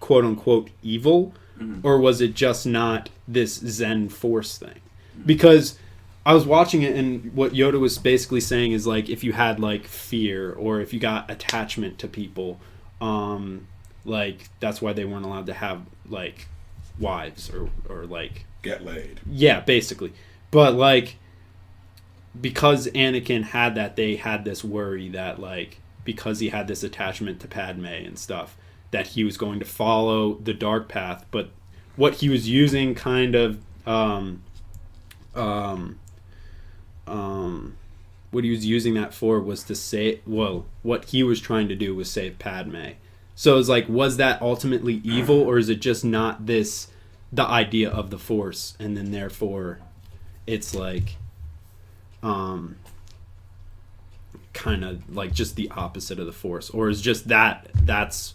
quote unquote evil, or was it just not this Zen Force thing? Because I was watching it, and what Yoda was basically saying is like, if you had like fear or if you got attachment to people, like that's why they weren't allowed to have like wives or like get laid. Yeah, basically. But like because Anakin had that, they had this worry that like because he had this attachment to Padme and stuff, that he was going to follow the dark path. But what he was using kind of what he was using that for was to say, well, what he was trying to do was save Padme. So it's like, was that ultimately evil, or is it just not the idea of the Force, and then therefore it's like kind of like just the opposite of the Force, or is just that's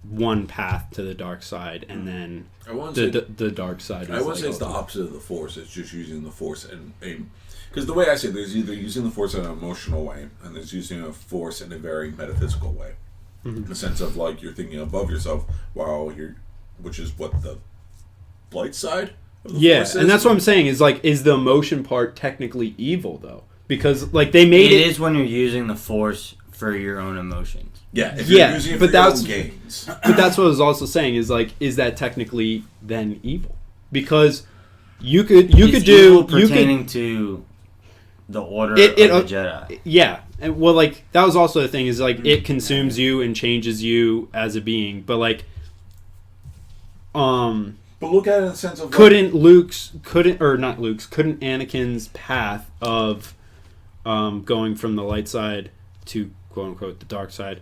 one path to the dark side, and then the dark side is I wouldn't say it's the opposite of the Force. It's just using the Force and because the way I say it, there's either using the Force in an emotional way, and there's using a Force in a very metaphysical way, in the sense of like you're thinking above yourself while you're, which is what the light side of the Force is. And that's what I'm saying is like, is the emotion part technically evil though? Because like they made it is when you're using the Force for your own emotions. Yeah, if you're using it for your own gains. But that's what I was also saying is like, is that technically then evil? Because you could do pertaining to the order of the Jedi. Yeah, and well, like that was also the thing is like it consumes you and changes you as a being, but like, but look at it in the sense of couldn't Anakin's path of going from the light side to quote unquote the dark side,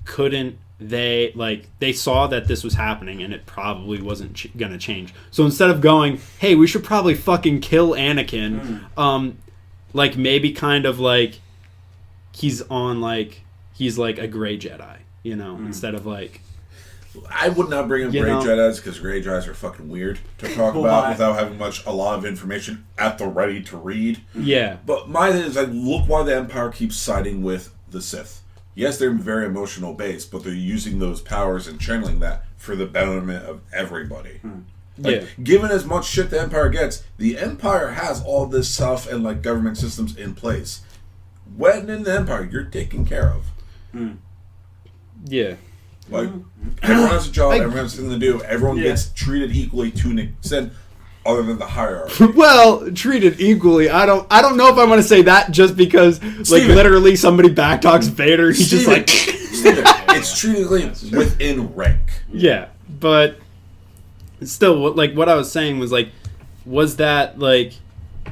couldn't they, like, they saw that this was happening and it probably wasn't gonna change, so instead of going, hey, we should probably fucking kill Anakin, like maybe kind of like he's like a gray Jedi, you know, instead of like, I would not bring in gray Jedis because gray Jedis are fucking weird to talk about without having a lot of information at the ready to read. Yeah. But my thing is, like, look why the Empire keeps siding with the Sith. Yes, they're very emotional based, but they're using those powers and channeling that for the betterment of everybody. Like, given as much shit the Empire gets, the Empire has all this stuff and like government systems in place. When in the Empire, you're taken care of. Yeah. Like, everyone has a job, everyone has something to do, everyone gets treated equally to an extent, other than the hierarchy. Well, treated equally. I don't know if I want to say that just because, like, literally somebody backtalks Vader. He's just like, Steven, it's treated within rank. Yeah, but still, like what I was saying was like, was that like,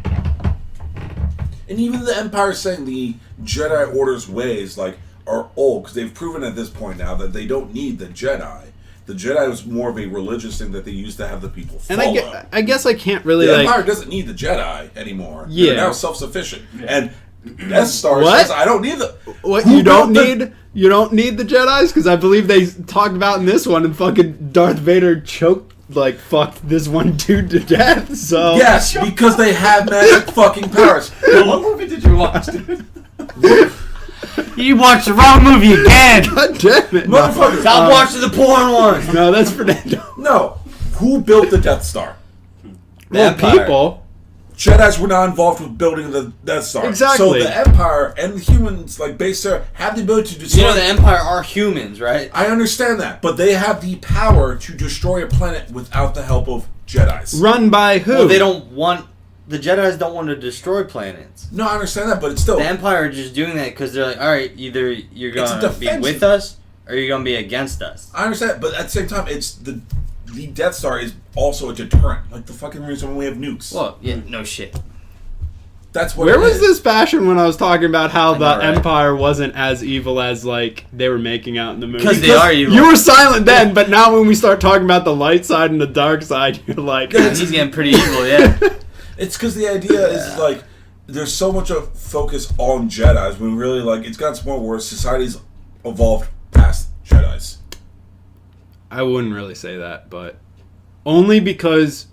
and even the Empire saying the Jedi Order's ways like are old because they've proven at this point now that they don't need the Jedi. The Jedi was more of a religious thing that they used to have the people follow. And I guess I can't really the Empire doesn't need the Jedi anymore. Yeah. They're now self-sufficient. And Death Star says, I don't need the... What? You don't need the Jedis? Because I believe they talked about in this one and fucking Darth Vader choked, like, fucked this one dude to death, so... Yes, because they have magic fucking powers. What movie did you watch, dude? You watched the wrong movie again! God damn it! Motherfucker! Stop watching the porn ones! No, that's Fernando. No. Who built the Death Star? Well, people... Jedis were not involved with building the Death Star. Exactly. So the Empire and the humans, like based there, have the ability to destroy. You know, the Empire are humans, right? I understand that, but they have the power to destroy a planet without the help of Jedis. Run by who? Well, they don't want. The Jedis don't want to destroy planets. No, I understand that, but it's still The Empire are just doing that because they're like, all right, either you're It's going to be defensive. with us or you're going to be against us. I understand, but at the same time, it's the Death Star is also a deterrent, like the fucking reason when we have nukes. Well, yeah, no shit. That's what. Where it was is. this passion when I was talking about how I the know, right? Empire wasn't as evil as like they were making out in the movie? 'Cause they are evil. You were silent then, but now when we start talking about the light side and the dark side, you're like, He's getting pretty evil, yeah. It's because the idea is like there's so much of focus on Jedi's when really like it's gotten to the point where society's evolved past Jedi's. I wouldn't really say that, but only because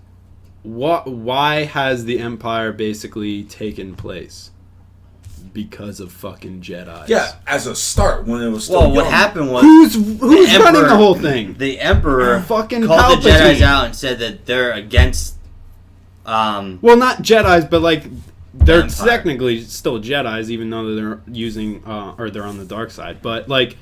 why has the Empire basically taken place? Because of fucking Jedi. Yeah, as a start when it was still Well, what young. happened was Who's Emperor- running the whole thing? the Emperor Fucking called the Palpatine. Jedis out and said that they're against. Well, not Jedi's, but like they're Empire. technically still Jedi's, even though they're using or they're on the dark side. But like,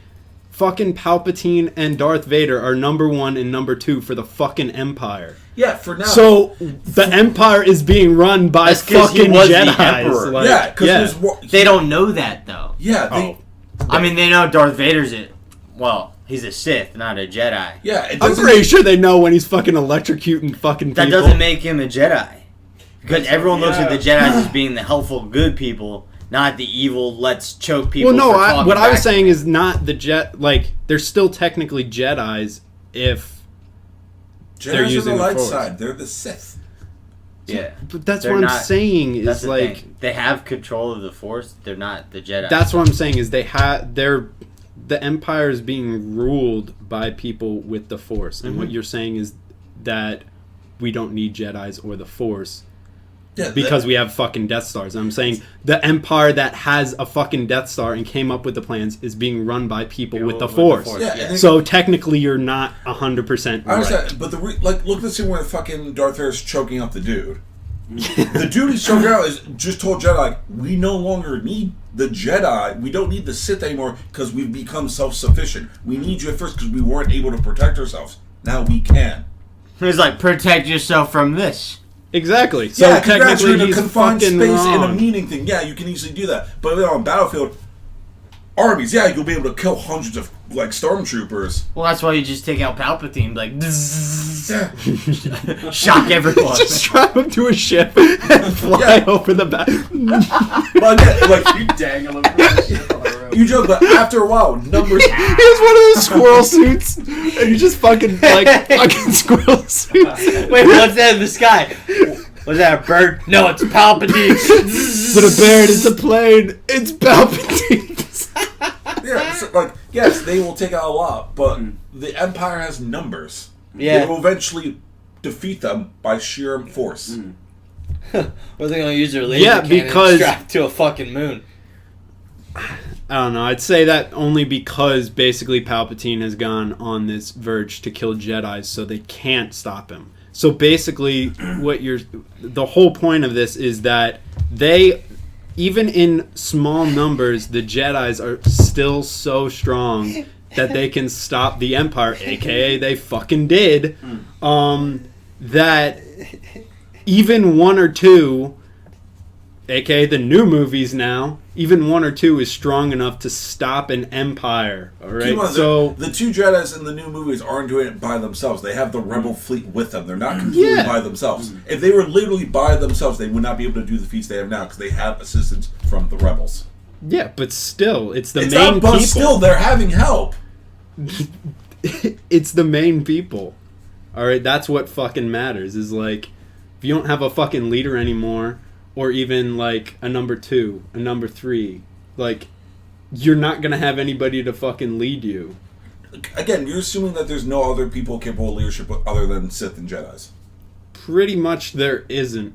fucking Palpatine and Darth Vader are number 1 and number 2 for the fucking Empire. Yeah, for now. So the Empire is being run by That's 'cause he fucking was the Jedi's. Emperor. Like, yeah, because yeah. it was more. They don't know that though. Yeah, they. I mean, they know Darth Vader's it. Well, he's a Sith, not a Jedi. Yeah, it I'm doesn't. pretty sure they know when he's fucking electrocuting fucking people. That doesn't make him a Jedi. Because everyone looks at the Yeah. Jedi as being the helpful, good people, not the evil, let's choke people. Well, no, for talking what I was back. saying is not the like they're still technically Jedi's if they're Jedi's are using the the light Force. side. They're the Sith. Yeah. But that's They're what I'm not- saying is That's the like thing. They have control of the Force. They're not the Jedi. that's what I'm saying is the Empire is being ruled by people with the Force, and what you're saying is that we don't need Jedi's or the Force Yeah, because we have fucking Death Stars. I'm saying the Empire that has a fucking Death Star and came up with the plans is being run by people with the Force. Yeah, yeah. and So technically, you're not 100% I understand, right. but like, look at the scene where fucking Darth Vader's choking out the dude. The dude he's choking out is just told Jedi, like, we no longer need the Jedi. We don't need the Sith anymore because we've become self-sufficient. We need you at first because we weren't able to protect ourselves. Now we can. He's like, protect yourself from this. Exactly. So Yeah, congrats, you're technically, in a he's confined fucking space in a wrong. meeting thing. Yeah, you can easily do that. But on Battlefield, armies, yeah, you'll be able to kill hundreds of, like, stormtroopers. Well, that's why you just take out Palpatine, like, Yeah. shock everyone. Just drive him to a ship and fly Yeah. over the back. But again, like, You dangle him from the ship on the road. you joke, but after a while, numbers... He has one of those squirrel suits, and you just fucking like fucking squirrel suits. Wait, what's that in the sky? Was that a bird? No, it's Palpatine. Is it a bird? It's a plane. It's Palpatine. Yeah, so, like, yes, they will take out a lot, but the Empire has numbers. Yeah. They will eventually defeat them by sheer force. Or they gonna use their laser Yeah, cannon because- strapped to a fucking moon. I don't know. I'd say that only because basically Palpatine has gone on this verge to kill Jedi, so they can't stop him. So basically, the whole point of this is that they, even in small numbers, the Jedis are still so strong that they can stop the Empire, aka they fucking did. That even 1 or 2, aka the new movies now, even 1 or 2 is strong enough to stop an empire. All Keep in right, mind, so the two Jedis in the new movies aren't doing it by themselves. They have the Rebel fleet with them. They're not completely Yeah. by themselves. If they were literally by themselves, they would not be able to do the feats they have now because they have assistance from the Rebels. yeah, but still, it's the It's main not, but people. still, they're having help. It's the main people. All right, that's what fucking matters. Is like, if you don't have a fucking leader anymore, or even like a number 2, a number 3, like, you're not gonna have anybody to fucking lead you. Again, you're assuming that there's no other people capable of leadership other than Sith and Jedis. Pretty much, there isn't.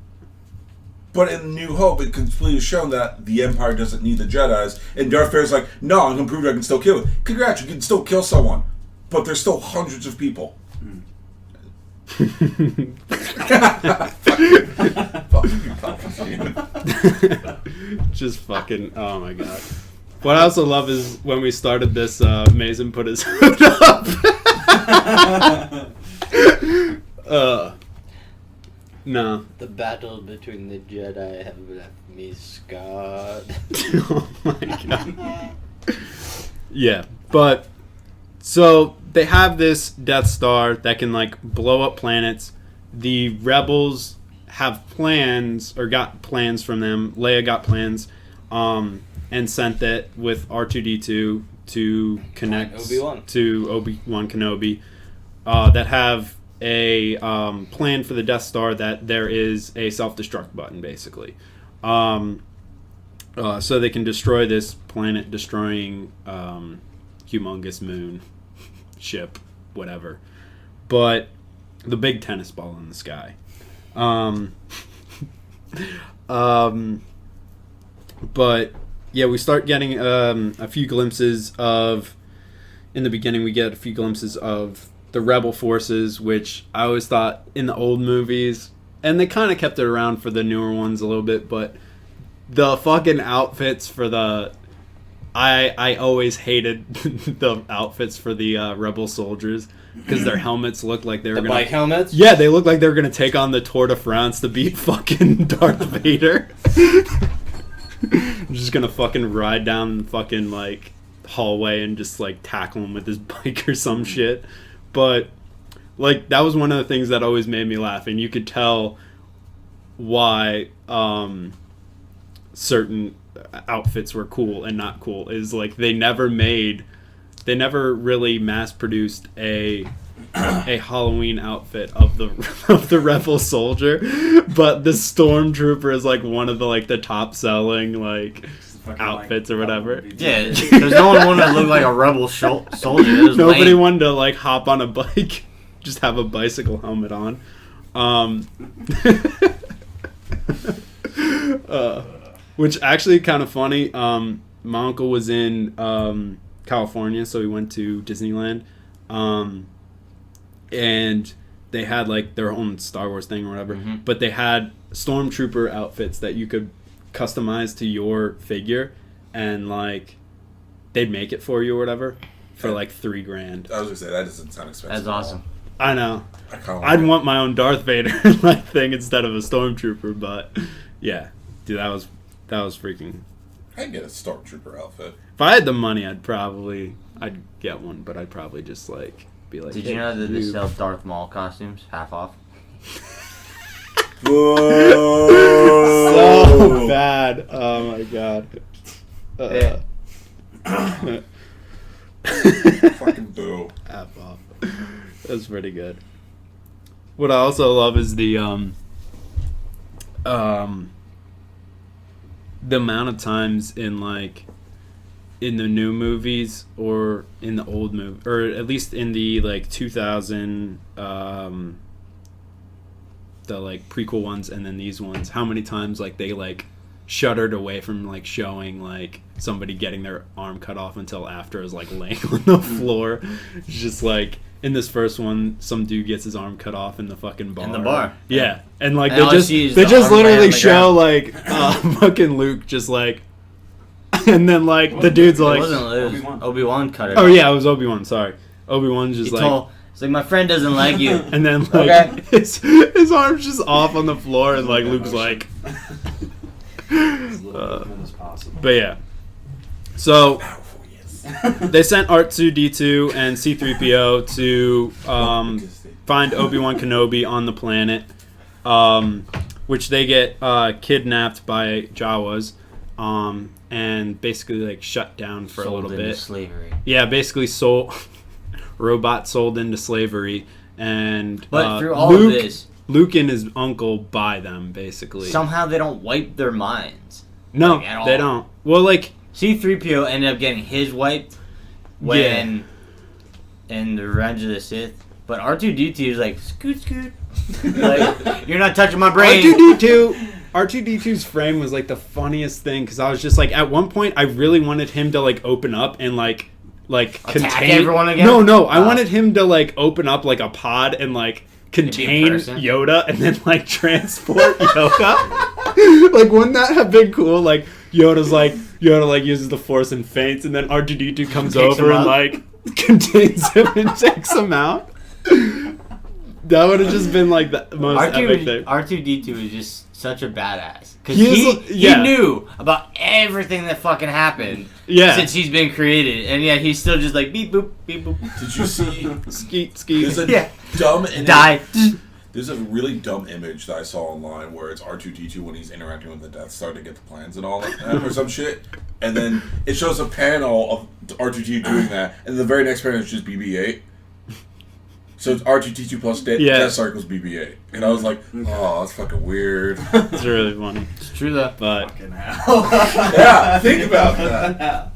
But in New Hope, it completely shown that the Empire doesn't need the Jedis, and Darth Vader's like, no, I'm gonna prove I can still kill it. Congrats, you can still kill someone, but there's still hundreds of people. Fucking Palpatine. Just fucking, oh my god. What I also love is when we started this, Mason put his hood up. No. The battle between the Jedi have left me scarred. Oh my god. Yeah, but so they have this Death Star that can like blow up planets. The rebels have plans or got plans from them. Leia got plans, and sent it with R2D2 to connect Obi-Wan. to Obi-Wan Kenobi. That have a plan for the Death Star that there is a self-destruct button basically. So they can destroy this planet-destroying humongous moon ship, whatever. But the big tennis ball in the sky. But yeah, we start getting a few glimpses of. In the beginning, we get a few glimpses of the rebel forces, which I always thought in the old movies, and they kind of kept it around for the newer ones a little bit, but the fucking outfits for the I always hated the outfits for the rebel soldiers because their helmets looked like they were The bike helmets? Yeah, they looked like they were gonna take on the Tour de France to beat fucking Darth Vader. I'm just gonna fucking ride down the fucking like hallway and just like tackle him with his bike or some shit. But like that was one of the things that always made me laugh, and you could tell why certain outfits were cool and not cool is like they never really mass produced a Halloween outfit of the rebel soldier, but the stormtrooper is like one of the top selling outfits or whatever. Yeah, because no one wanted to look like a rebel soldier. Nobody lame. wanted to like hop on a bike, just have a bicycle helmet on. Which actually kind of funny. My uncle was in California, so we went to Disneyland, and they had like their own Star Wars thing or whatever. Mm-hmm. But they had stormtrooper outfits that you could customize to your figure, and like they'd make it for you or whatever for like $3,000. I was gonna say that doesn't sound expensive. That's awesome. I know. I'd want my own Darth Vader like thing instead of a stormtrooper, but yeah, dude, that was freaking. I'd get a stormtrooper outfit. If I had the money, I'd get one, but I'd probably just like be like. Did hey, you know that they you- sell Darth Maul costumes half off? So bad. Oh my god. Yeah. Fucking boo. Half off. That's pretty good. What I also love is the amount of times in the new movies or in the old movie, or at least in the 2000 the prequel ones and then these ones, how many times they shuddered away from showing somebody getting their arm cut off until after it was laying on the floor. It's just in this first one, some dude gets his arm cut off in the fucking bar. In the bar. Yeah. And all they you just see is they the just arm laying literally on the show fucking Luke just and then the dude's It like, wasn't Liz. Obi-Wan cut it oh off. yeah, it was Obi-Wan, sorry. Obi-Wan's just it's like, my friend doesn't like you. and then Okay. his arm's just off on the floor and Luke's like As little movement as possible. but yeah. So they sent R2D2 and C-3PO to find Obi-Wan Kenobi on the planet, which they get kidnapped by Jawas, and basically shut down for Sold a little into bit. slavery. Yeah, basically robot sold into slavery, and But through all of this, Luke and his uncle buy them basically. somehow they don't wipe their minds. No, at all. they don't. Well, C-3PO ended up getting his wiped when in the Revenge of the Sith, but R2-D2 is like scoot scoot, you're not touching my brain. R2D2's frame was the funniest thing because I was just at one point I really wanted him to open up and Attack contain everyone again? No, I wanted him to open up a pod and contain person. Yoda and then like transport Yoda? Like, wouldn't that have been cool? Like Yoda like uses the Force and faints, and then R2D2 comes Takes over him and out. like contains him and takes him out. That would have just been like the most epic thing. R2D2 is just such a badass because He he knew about everything that fucking happened Yeah. since he's been created, and yet he's still just like beep boop beep boop. Did you see? Skeet. There's a Yeah. dumb image. Die. There's a really dumb image that I saw online where it's R2D2 when he's interacting with the Death Star to get the plans and all that or some shit, and then it shows a panel of R2D2 doing that, and the very next panel is just BB-8. So it's R2D2 plus Death Star equals BB-8, and I was like, oh, that's fucking weird. It's really funny. It's true though. But Fucking hell. Yeah, think about that.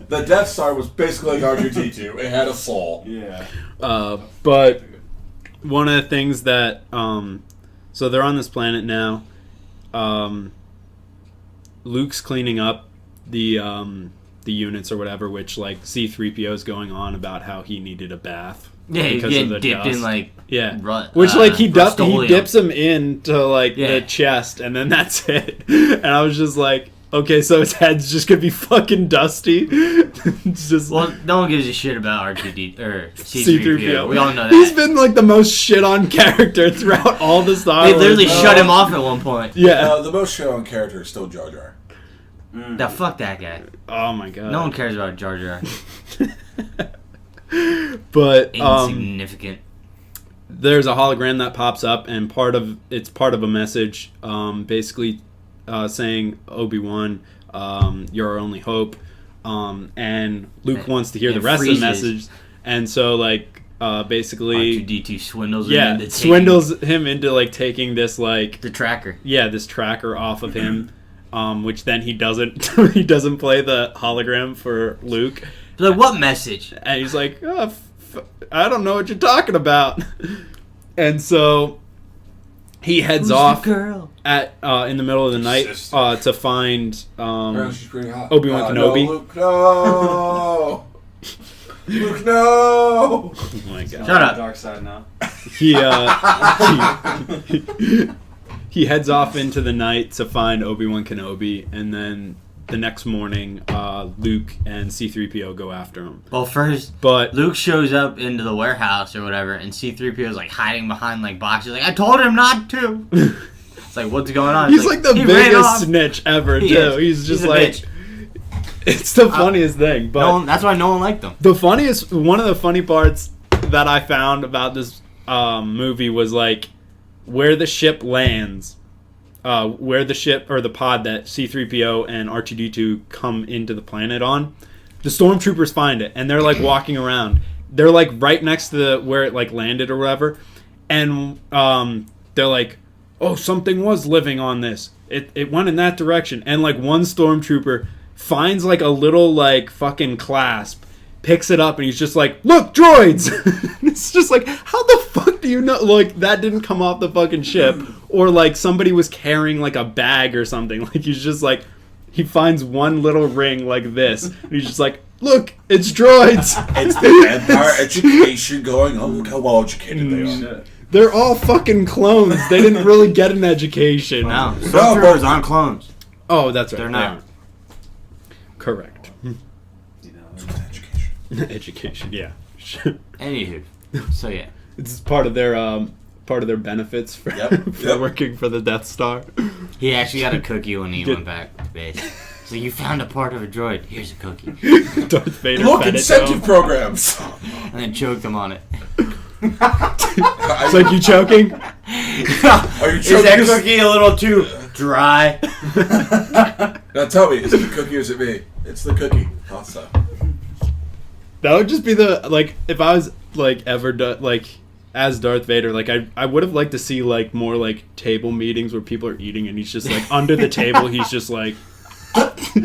The Death Star was basically like R2D2. It had a soul. Yeah. but one of the things that so they're on this planet now. Luke's cleaning up the units or whatever, which like C-3PO is going on about how he needed a bath. Yeah, he's because of getting the dipped dust. in like Which like he Rust-Oleum. dips him into like Yeah. the chest, and then that's it. And I was just like, okay, so his head's just gonna be fucking dusty. It's just Well, no one gives a shit about R2D or C-3PO. C-3PO. We all know that. He's been like the most shit on character throughout all the Star They Wars. literally shut him off at one point. Yeah. The most show on character is still Jar Jar. Now fuck that guy. Oh my god. No one cares about Jar Jar. But Insignificant. there's a hologram that pops up, and part of a message, basically saying, Obi-Wan, you're our only hope, and Luke wants to hear the And rest of the freezes. message, and so like basically R2D2 swindles him into taking swindles him into like taking this like the tracker. this tracker off of him, which then he doesn't he doesn't play the hologram for Luke. Like, what message? And he's like, oh, I don't know what you're talking about. And so he heads Who's off the girl? at in the middle of the night Sister. to find Apparently she's pretty hot. Obi-Wan Kenobi. No, Luke, no! Luke, no! oh my god. Shut up. Dark side now. He heads off into the night to find Obi-Wan Kenobi, and then the next morning Luke and C-3PO go after him. Well, first, But Luke shows up into the warehouse or whatever, and C-3PO is like hiding behind like boxes. Like, I told him not to. It's like, what's going on? he's It's like the he ran biggest off. snitch ever, He too. is. He's just a like, bitch. it's the funniest thing. But No one, that's why no one liked him. one of the funny parts that I found about this movie was like where the ship lands, where the ship or the pod that C-3PO and R2D2 come into the planet on. The stormtroopers find it, and they're like walking around. They're like right next to where it like landed or whatever, and they're like, "Oh, something was living on this. It went in that direction." And like one stormtrooper finds like a little like fucking clasp, picks it up, and he's just like, "Look, droids!" It's just like, how the fuck do you know? Like, that didn't come off the fucking ship. Or like somebody was carrying like a bag or something. Like, he's just like, he finds one little ring like this, and he's just like, "Look, it's droids." It's the Empire education going on. Look how well educated they are. Shit. They're all fucking clones. They didn't really get an education. No, stormtroopers aren't clones. Oh, that's right. They're they not. aren't. Correct. You know, Education. Education, yeah. Anywho, so yeah. It's part of their benefits for, Yep, for yep. working for the Death Star. He actually got a cookie when he Did- went back to base. So you found a part of a droid. Here's a cookie. Darth Vader Look, fed it to incentive him. programs. And then choked him on it. It's like, you choking? Are you Is choking that us? cookie a little too dry? Now tell me, is it the cookie or is it me? It's the cookie. Thought so. That would just be the, like, if I was, like, ever, like, as Darth Vader, like, I would have liked to see, like, more, like, table meetings where people are eating and he's just, like, under the table, he's just, like,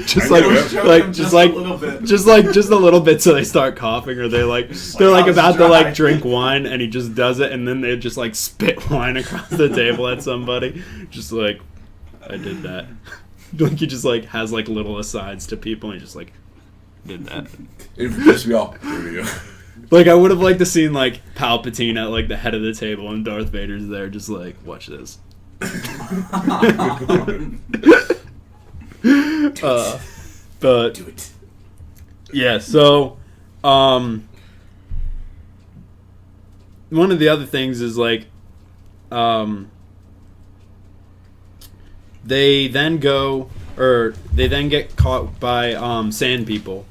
just, like, just a little bit. just a little bit so they start coughing, or they're, like, they're, like, about to, like, drink wine, and he just does it, and then they just, like, spit wine across the table at somebody. Just, like, I did that. Like, he just, like, has, like, little asides to people, and he just, like, did that. It pissed me off. Here we go. Like, I would have liked to seen, like, Palpatine at, like, the head of the table and Darth Vader's there just like, watch this. But, Do it. yeah, so, one of the other things is, like, they then get caught by, sand people.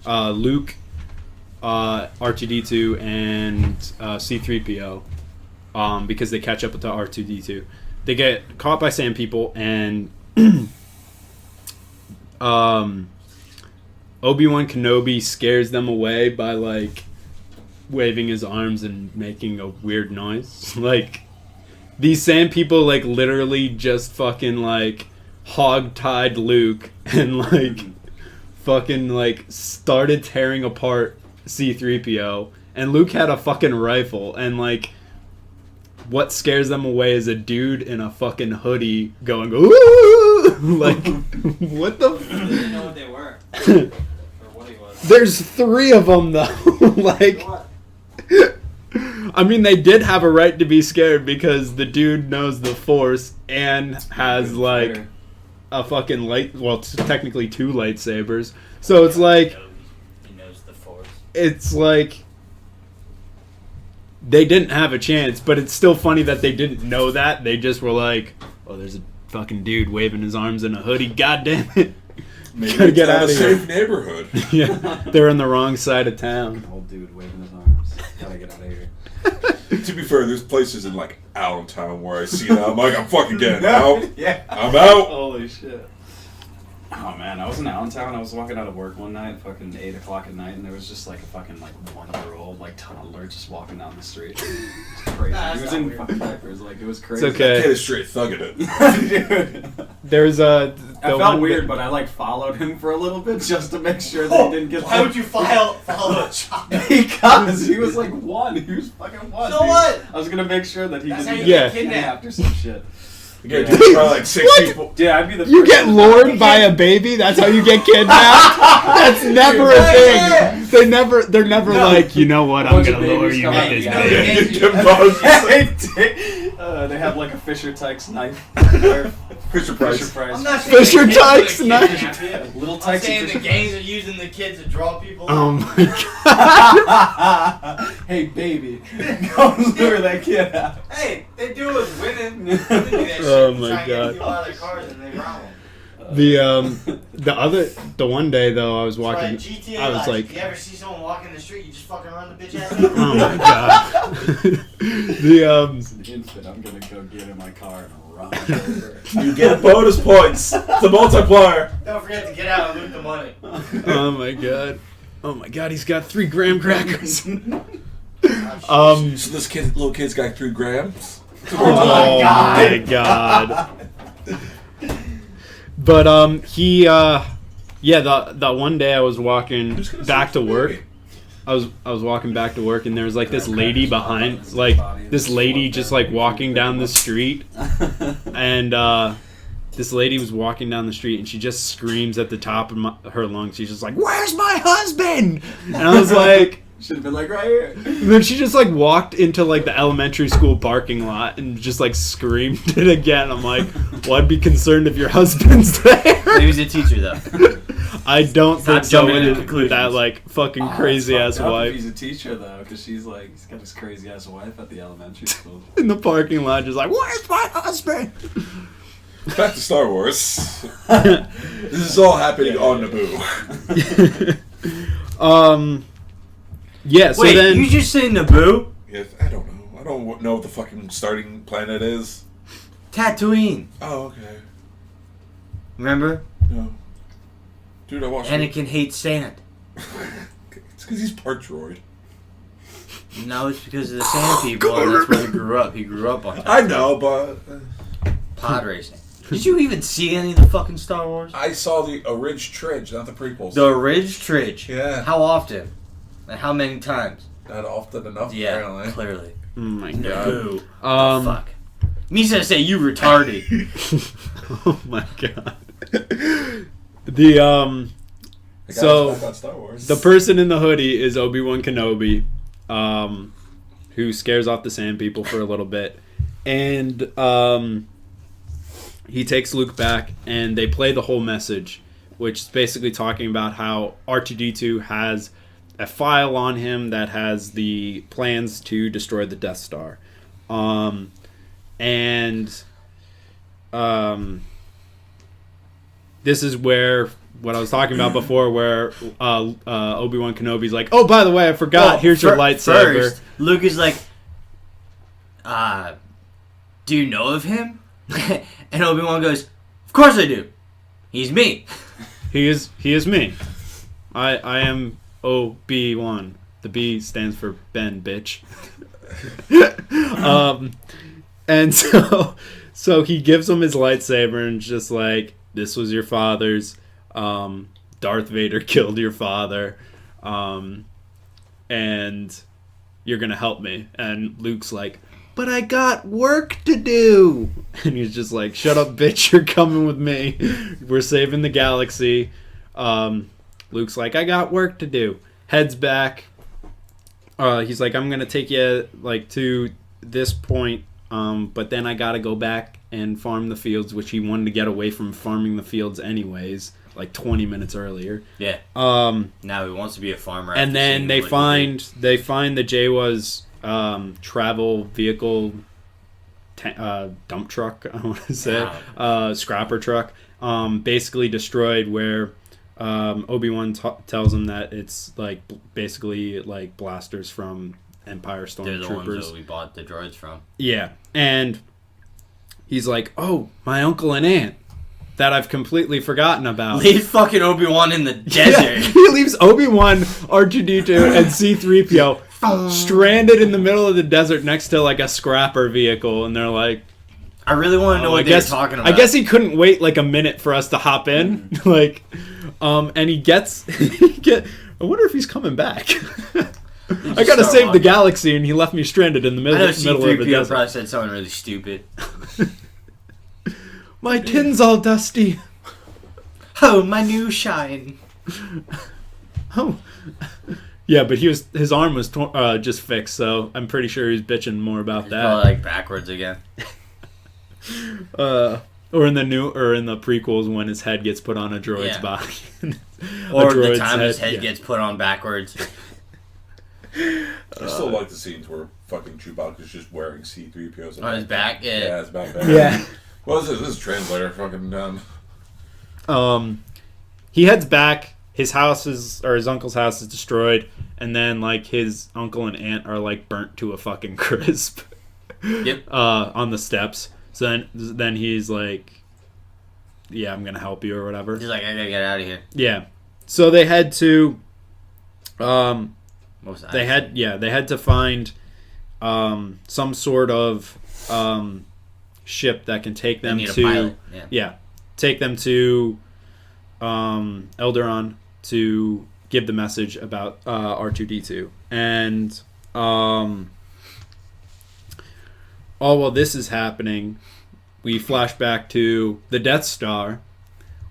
Luke, R2-D2, and C-3PO, because they catch up with the R2-D2. They get caught by sand people, and Obi-Wan Kenobi scares them away by, like, waving his arms and making a weird noise. Like, these sand people, like, literally just fucking, like, hog-tied Luke and, like, fucking, like, started tearing apart C-3PO. And Luke had a fucking rifle, and, like, what scares them away is a dude in a fucking hoodie going, ooh! Like, what the They didn't know what they were. Or what he was. There's 3 of them, though. Like, I mean, they did have a right to be scared because the dude knows the Force and has, like, a fucking technically 2 lightsabers. So it's like, He knows the Force. it's like, they didn't have a chance, but it's still funny that they didn't know that. They just were like, oh, there's a fucking dude waving his arms in a hoodie. God damn it. Maybe Gotta get out a of here. safe neighborhood. Yeah, they're on the wrong side of town. Old dude waving his arms. Gotta get out of here. To be fair, there's places in like Allentown where I see that. I'm like, I'm fucking getting out. Yeah. I'm out. Holy shit. Oh man, I was in Allentown. I was walking out of work one night, fucking 8 o'clock at night, and there was just like a fucking like 1-year-old like toddler just walking down the street. It's crazy. That's He was not in weird. fucking diapers. Like it was crazy. It's okay. Kid is straight thugging it. Dude. There's a. I felt weird, but I like followed him for a little bit just to make sure that he didn't get. Why would you follow a child? Because he was like 1. He was fucking 1. So dude. what? I was gonna make sure that he That's didn't how get you Yeah. get kidnapped. kidnapped or some shit. You gotta Yeah. do probably like 6 people. Yeah, I'd be the. You first get one. lured by a baby? That's how you get kidnapped? That's never a thing. They're never No. like, you know what, I'm Bunch of gonna lure babies you come with out, this yeah. baby. Get bugged. They have like a Fisher Tykes knife. Fisher Price. I'm not saying Fisher the kids are Tykes gonna knife. kidnap you. Little I'm Tykes saying and the Fisher gangs are using the kids to draw people Oh out. my god. Hey baby, go lure that kid out. Hey, they do it with women. Women do that shit. Oh my Try and get God. people out of their cars and they rob them. The one day though I was It's walking, like GTA I was life. like, If you ever see someone walking the street, you just fucking run the bitch ass oh my god. As an infant, I'm gonna go get in my car and run over. You get bonus points. It's a multiplier. Don't forget to get out and loot the money. Oh my god. Oh my god, he's got 3 graham crackers. Oh, So this little kid's got 3 grams. Oh my god. But the one day I was walking back to work. I was walking back to work and there was like this lady behind, like this lady just like walking down the street, and this lady was walking down the street and she just screams at the top of her lungs. She's just like, "Where's my husband?" And I was like. Should have been like right here. And then she just like walked into like the elementary school parking lot and just like screamed it again. I'm like, well, I'd be concerned if your husband's there. He was a teacher though. I don't think so jumping to with conclusions. that like fucking crazy ass wife He's a teacher though, because she's like, he's got his crazy ass wife at the elementary school. in the parking lot, just like, "Where's my husband?" Back to Star Wars. This is all happening on Naboo. Yeah. So Wait, then you just say Naboo? Yes, I don't know. I don't know what the fucking starting planet is. Tatooine. Oh, okay. Remember? No. Dude, I watched Anakin hates sand. It's because he's part droid. No, it's because of the sand people, and that's where he grew up. He grew up on I know, but pod racing. Did you even see any of the fucking Star Wars? I saw the Ridge Tridge, not the prequels. The Ridge Tridge. Yeah. How often? And how many times? Not often enough, Yeah, apparently. clearly. oh my god. Naboo. Um. Fuck. Misa say you retarded. Oh my god. The So, Back on Star Wars. the person in the hoodie is Obi-Wan Kenobi, who scares off the Sand People for a little bit. And he takes Luke back, and they play the whole message, which is basically talking about how R2-D2 has a file on him that has the plans to destroy the Death Star. This is where what I was talking about before, where Obi-Wan Kenobi's like, oh, by the way, I forgot, here's your lightsaber. First, Luke is like, do you know of him? And Obi-Wan goes, of course I do. He's me. He is me. I am Obi-Wan. The B stands for Ben, bitch. And so he gives him his lightsaber and just like, this was your father's. Darth Vader killed your father. And you're gonna help me. And Luke's like, but I got work to do. And he's just like, shut up, bitch, you're coming with me. We're saving the galaxy. Luke's like, I got work to do. Heads back. He's like, I'm gonna take you like to this point, but then I gotta go back and farm the fields, which he wanted to get away from farming the fields anyways, like 20 minutes earlier. Yeah. Now he wants to be a farmer. And then they find the Jawa's travel vehicle dump truck, I want to say, scrapper truck, basically destroyed, where Obi-Wan tells him that it's like basically like blasters from Empire Stormtroopers. They're the ones that we bought the droids from. Yeah, and he's like, oh, my uncle and aunt that I've completely forgotten about. Leave fucking Obi-Wan in the desert. Yeah, he leaves Obi-Wan, R2-D2, and C-3PO stranded in the middle of the desert next to like a scrapper vehicle, and they're like, I really want to know what they're talking about. I guess he couldn't wait like a minute for us to hop in. Like, and he gets, I wonder if he's coming back. I gotta save the galaxy, and he left me stranded in the middle of the desert. Probably said something really stupid. My tin's all dusty. Oh, my new shine. Oh. Yeah, but his arm was just fixed, so I'm pretty sure he's bitching more about that. Probably like backwards again. Or in the prequels when his head gets put on a droid's body. Or the time his head gets put on backwards. I still like the scenes where fucking Chewbacca's just wearing C-3PO's on his back. Yeah, his back. Yeah. What is this translator fucking done? He heads back. His uncle's house is destroyed, and then like his uncle and aunt are like burnt to a fucking crisp. Yep. On the steps. So then he's like, yeah, I'm gonna help you or whatever. He's like, I gotta get out of here. Yeah. So they head to they had to find some sort of ship that can take them to take them to Eldaron to give the message about R2-D2. And while this is happening, we flash back to the Death Star,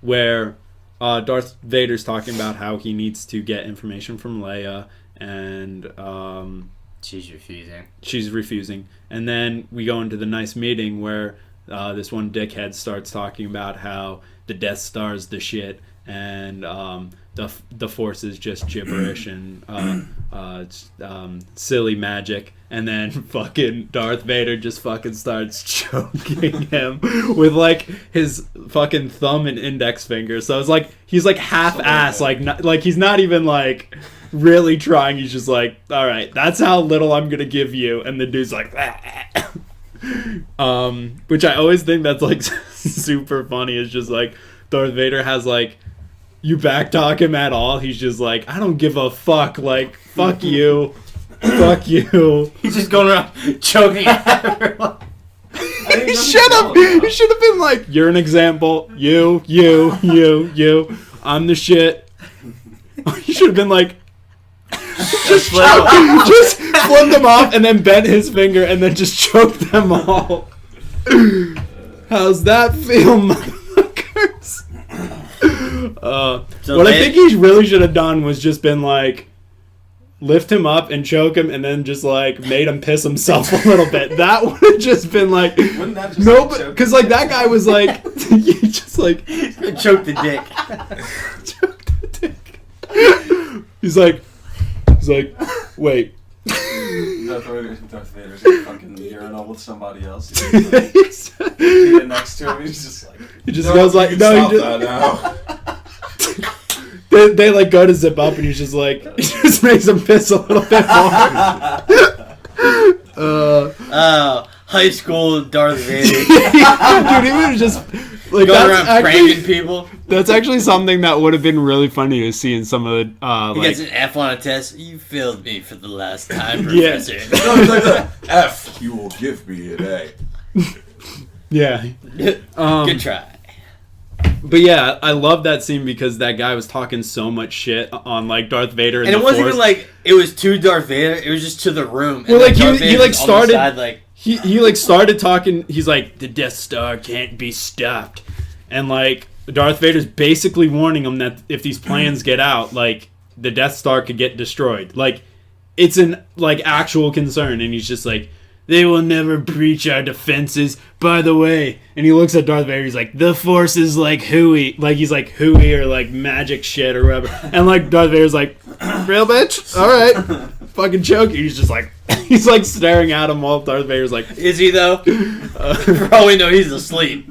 where Darth Vader's talking about how he needs to get information from Leia, and she's refusing. And then we go into the nice meeting where this one dickhead starts talking about how the Death Star is the shit, and the Force is just gibberish and silly magic. And then fucking Darth Vader just fucking starts choking him with like his fucking thumb and index finger. So it's like he's like half-ass, like he's not even like really trying. He's just like, all right, that's how little I'm gonna give you. And the dude's like, which I always think that's like super funny. It's just like Darth Vader has like, you backtalk him at all, he's just like, I don't give a fuck, like, fuck you. Fuck you. He's just going around choking everyone. He should have been like, you're an example. You. I'm the shit. He should have been like, just flip them off and then bent his finger and then just choke them all. How's that feel, motherfuckers? So what I think he really should have done was just been like, lift him up and choke him, and then just like made him piss himself a little bit. That would have just been like, Wouldn't that just no, like, choke because like that guy was like, he just like choke the dick. choked the dick. He's like, wait. Darth Vader's in a fucking urinal with somebody else. He's like, get next to him. He's just like, He just goes like, you no, can he stop just, that now. they like go to zip up, and he's just like, he just makes him piss a little bit more. High school Darth Vader. Dude, he would have just like Going around pranking people. That's actually something that would have been really funny to see in some of the He like. gets an F on a test. You failed me for the last time, Yeah. Professor. No, it's like the F, you will give me an A. Yeah. Good try. But yeah, I love that scene because that guy was talking so much shit on like Darth Vader And it wasn't even like it was to Darth Vader. It was just to the room. And Well, like, Darth he Vader's like on the started- side, like, he like started talking. He's like, the Death Star can't be stopped, and like Darth Vader's basically warning him that if these plans get out, like the Death Star could get destroyed. Like it's an like actual concern, and he's just like, they will never breach our defenses. By the way, and he looks at Darth Vader. He's like, the Force is like hooey, like he's like hooey or like magic shit or whatever. And like Darth Vader's like, real bitch, all right, fucking choke you. He's just like, he's like staring at him while Darth Vader's like, is he though? For all we know, he's asleep.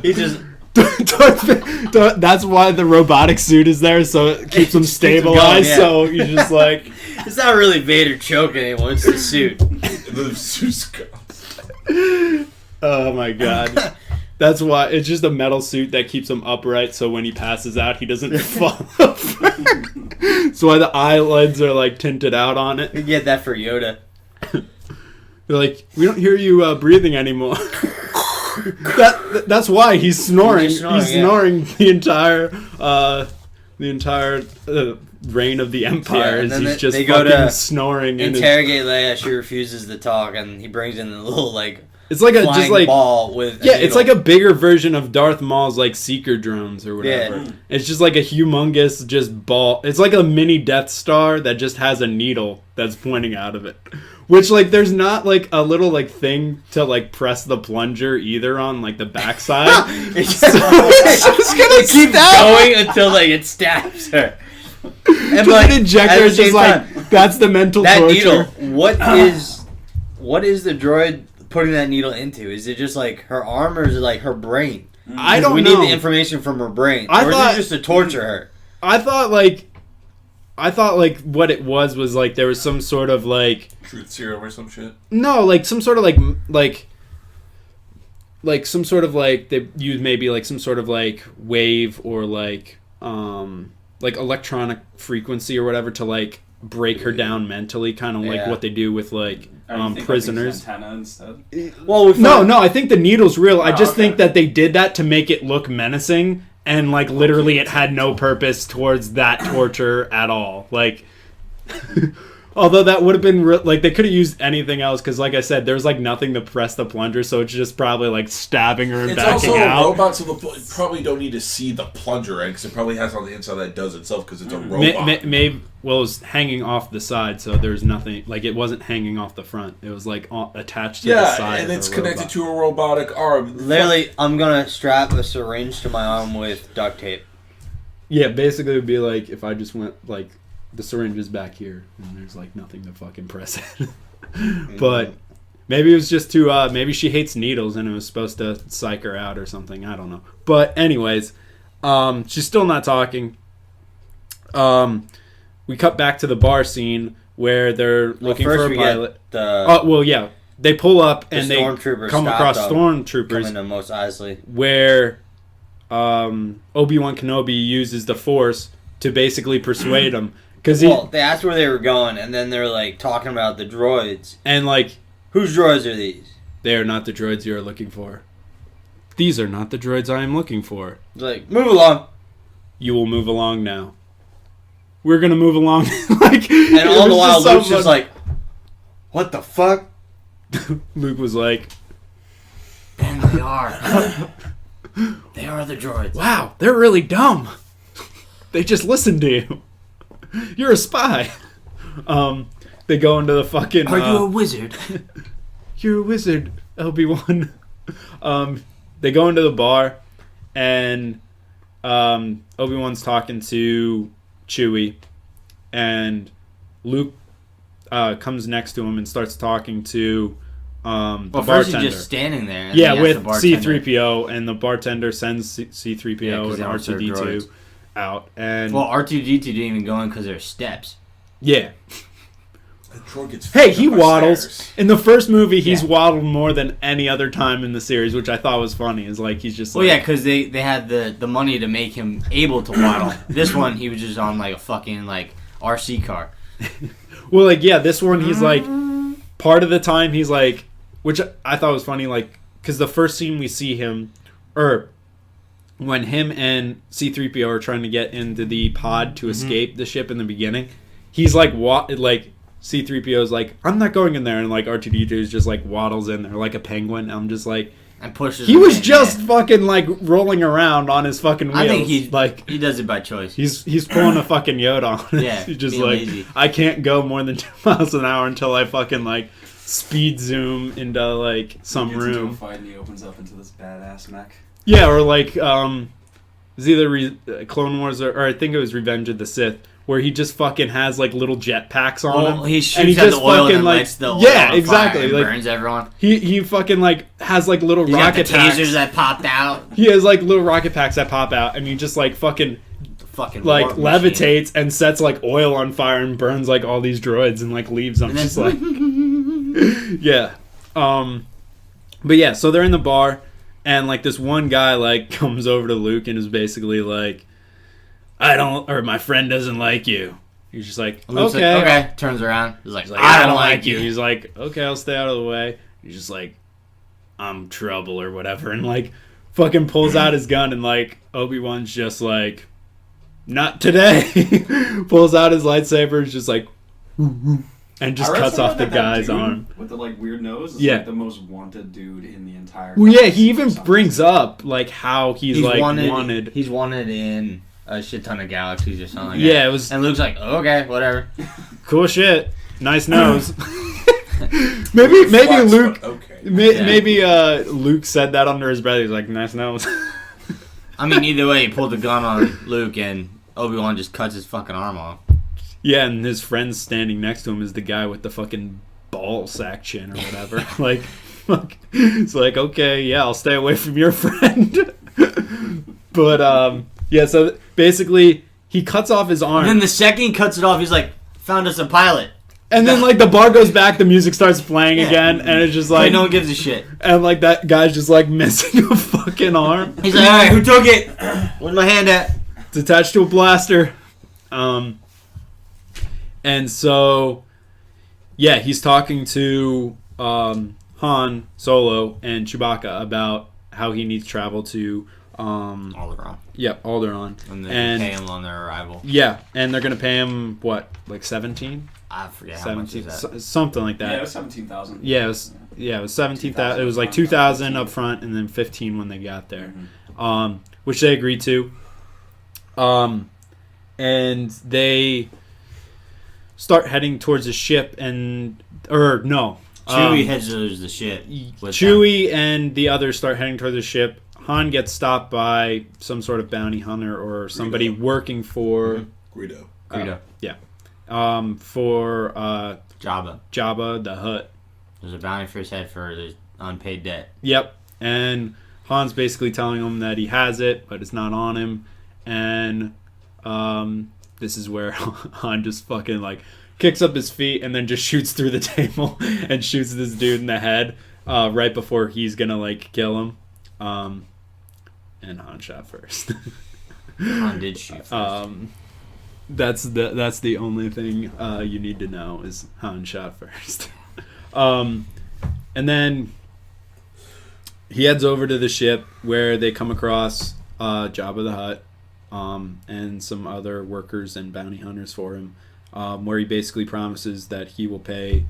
He just that's why the robotic suit is there, so it keeps him Just keeps him stabilized. going, yeah. So he's just like, it's not really Vader choking anyone. It's the suit. The suit's gone. oh my god. That's why it's just a metal suit that keeps him upright, so when he passes out, he doesn't fall over. That's why the eyelids are like tinted out on it. You get that for Yoda. They're like, we don't hear you breathing anymore. That's why he's snoring. He's snoring the entire reign of the Empire. Yeah, and is then he's just they go fucking to snoring. In his, Interrogate Leia. She refuses to talk, and he brings in the little like it's like a flying just like ball with yeah, it's like a bigger version of Darth Maul's like seeker drones or whatever. Yeah. It's just like a humongous just ball. It's like a mini Death Star that just has a needle that's pointing out of it. Which like there's not like a little like thing to like press the plunger either on like the backside. it's just gonna keep stab going until like it stabs her. And Just like an injector at the is just same like time, that's the mental that torture. needle. What is the droid putting that needle into? Is it just like her arm, or is it like her brain? I don't we know. need the information from her brain, I or thought- is it just to torture her? I thought like what it was like there was some sort of like Truth serum or some shit. no like some sort of like some sort of like they use maybe like some sort of like wave or like electronic frequency or whatever to like break her down mentally, kind of like Yeah. what they do with like Or you think, like, prisoners. use antenna instead? Well, No, I think the needle's real. I Oh, just okay. think that they did that to make it look menacing, and like literally it had no purpose towards that torture at all. Like, although that would have been like they could have used anything else because, like I said, there's like nothing to press the plunger, so it's just probably like stabbing her and It's also backing a out. robot, so you probably don't need to see the plunger end because it probably has on the inside that does itself because it's a robot. Maybe well, it was hanging off the side, so there's nothing like it wasn't hanging off the front. It was like attached to the side. Yeah, and of it's the connected robot. to a robotic arm. literally, I'm gonna strap a syringe to my arm with duct tape. Yeah, basically it would be like if I just went like the syringe is back here and there's like nothing to fucking press it. But maybe it was just to maybe she hates needles and it was supposed to psych her out or something. I don't know. But anyways, she's still not talking. We cut back to the bar scene where they're looking first for a we pilot. get the Oh well, yeah. They pull up the and they stormtroopers come stop across them, stormtroopers coming to Mos Eisley. where Obi-Wan Kenobi uses the Force to basically persuade him because Well, they asked where they were going, and then they're like talking about the droids. and like Whose droids are these? they are not the droids you are looking for. These are not the droids I am looking for. It's like, move along. You will move along now. We're gonna move along. like, And it all the was while, so Luke's just fun. like, what the fuck? Luke was like, And they are. They are the droids. Wow, they're really dumb. They just listened to you. You're a spy. They go into the fucking... Are you a wizard? You're a wizard, Obi-Wan. They go into the bar, and Obi-Wan's talking to Chewie, and Luke comes next to him and starts talking to the Well, first bartender. he's just standing there. And Yeah, he asks with the bartender- C-3PO, and the bartender sends C-3PO Yeah, 'cause and they aren't their R2-D2 droids. out. And Well, R2D2 didn't even go in because there's steps. yeah. The droid gets Hey, fucked he up by waddles. stairs. In the first movie, he's Yeah. waddled more than any other time in the series, which I thought was funny. Is like he's just Well, like, yeah, because they had the money to make him able to waddle. This one, he was just on like a fucking like RC car. well, like yeah, this one he's like part of the time he's like, which I thought was funny, like because the first scene we see him, or when him and C-3PO are trying to get into the pod to escape the ship in the beginning, he's like like C-3PO is like, I'm not going in there, and like R2-D2 just like waddles in there like a penguin. I'm just like, And pushes he him was in, just yeah. fucking like rolling around on his fucking wheels. I think he like does it by choice. he's pulling a fucking Yoda on it. Yeah, He's just being like, lazy. I can't go more than 2 miles an hour until I fucking like speed zoom into like some He gets into a room. fight and he opens up into this badass mech. Yeah, or like it's either Clone Wars or I think it was Revenge of the Sith, where he just fucking has like little jet packs on Well, him. he and shoots at the oil and lights the oil yeah, on fire exactly. and Like burns everyone. he fucking like has like little He's got the rocket packs. tasers that popped out. He has like little rocket packs that pop out, and he just like fucking Fucking like warp machine. levitates and sets like oil on fire and burns like all these droids and like leaves them And then- just like yeah. But yeah, so they're in the bar, and like this one guy like comes over to Luke and is basically like, my friend doesn't like you. He's just like, Luke's okay. like, okay. Turns around. He's like, He's like, I don't like you. He's like, okay, I'll stay out of the way. He's just like, I'm trouble or whatever, and like fucking pulls out his gun, and like Obi-Wan's just like, not today. Pulls out his lightsaber, is just like, and just I read cuts somewhere off the that guy's dude arm. with the like weird nose is Yeah. like the most wanted dude in the entire. Well, yeah, galaxy he for even some brings reason. up like how he's like wanted. He's wanted in a shit ton of galaxies or something like Yeah, that. it was And Luke's like, okay, whatever. cool shit. Nice nose. maybe Flex, Luke. but okay. Yeah. Maybe Luke said that under his breath. He's like, nice nose. I mean, either way, he pulled the gun on Luke and Obi-Wan just cuts his fucking arm off. Yeah, and his friend standing next to him is the guy with the fucking ball sack chin or whatever. like, fuck. It's like, okay, yeah, I'll stay away from your friend. But yeah, so basically he cuts off his arm, And then the second he cuts it off, he's like, found us a pilot. and then like the bar goes back, the music starts playing Yeah. again, and it's just Like, like no one gives a shit. and like that guy's just like missing a fucking arm. He's like, alright, who took it? Where's my hand at? It's attached to a blaster. And so, yeah, he's talking to Han Solo and Chewbacca about how he needs to travel to, Alderaan. Alderaan. And they And pay him on their arrival. yeah, and they're gonna pay him what, like 17, I forget how much 17, is that. something like Yeah, it that. was 17,000. Yeah, it was 17,000. 2,000 It was like up front, 2,000 15. up front, and then 15 when they got there. Mhm. Which they agreed to. And they start heading towards the ship, Chewie heads towards the ship. with Chewie and the others start heading towards the ship. Han gets stopped by some sort of bounty hunter or somebody Greedo. working for Greedo. Greedo. for Jabba. Jabba the Hutt. There's a bounty for his head for the unpaid debt. Yep. And Han's basically telling him that he has it, but it's not on him. And this is where Han just fucking like kicks up his feet and then just shoots through the table and shoots this dude in the head right before he's gonna like kill him. And Han shot first. Han did shoot first. That's the only thing you need to know is Han shot first. And then he heads over to the ship where they come across Jabba the Hutt and some other workers and bounty hunters for him, where he basically promises that he will pay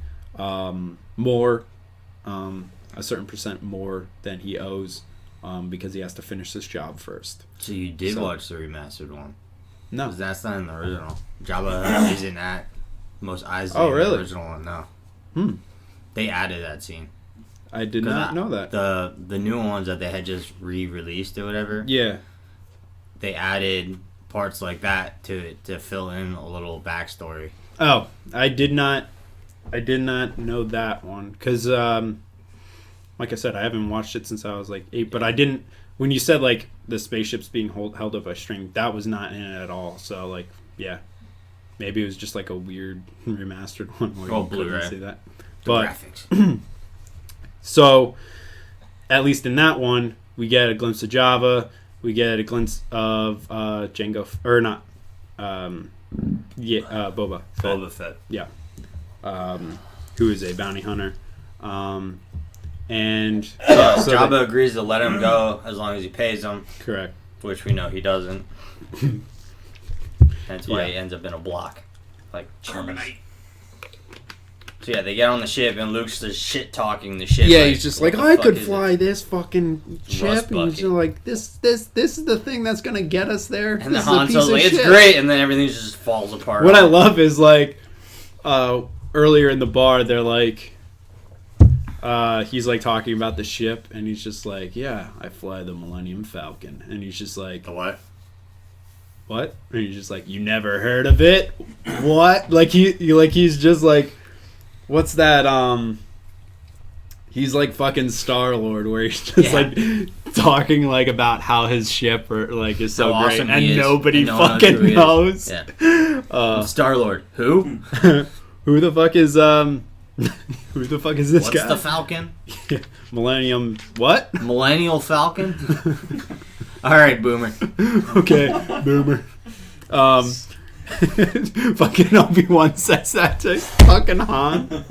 more, a certain percent more than he owes because he has to finish this job first. So you did watch the remastered one? No. 'Cause that's not in the original. Jabba isn't at most eyes in really? the original one. No. They added that scene. I did not know that. The new ones that they had just re-released or whatever. Yeah. They added parts like that to fill in a little backstory. Oh, I did not know that one because, like I said, I haven't watched it since I was like 8. But I didn't. When you said like the spaceship's being held up by string, that was not in it at all. So like, yeah, maybe it was just like a weird remastered one where you couldn't Blu-ray. see that. The But graphics. so, at least in that one, we get a glimpse of Java. We get a glimpse of Jango, or not. Boba Fett. Boba Fett. Yeah. Who is a bounty hunter. And so Jabba agrees to let him go as long as he pays him, correct. which we know he doesn't. That's why he ends up in a block. Like Carbonite. So yeah, they get on the ship and Luke's just shit talking the ship. Yeah, he's just like, what I the could fuck is fly it?" this fucking ship, and he's just like, this is the thing that's gonna get us there. And then This is a Han piece Solo's of like, it's shit." great, and then everything just falls apart. What I love is like, earlier in the bar, they're like, he's like talking about the ship, and he's just like, yeah, I fly the Millennium Falcon, and he's just like, The what? what? And he's just like, you never heard of it? What? Like he's just like, what's that? He's like fucking Star-Lord, where he's just like talking like about how his ship or like is so How great, awesome and he is, nobody and no one fucking knows. Yeah. Star-Lord. Who? Who the fuck is who the fuck is this What's guy? the Falcon? Millennium what? Millennial Falcon? Alright, Boomer. Okay, boomer. Fucking Obi-Wan says that to fucking Han.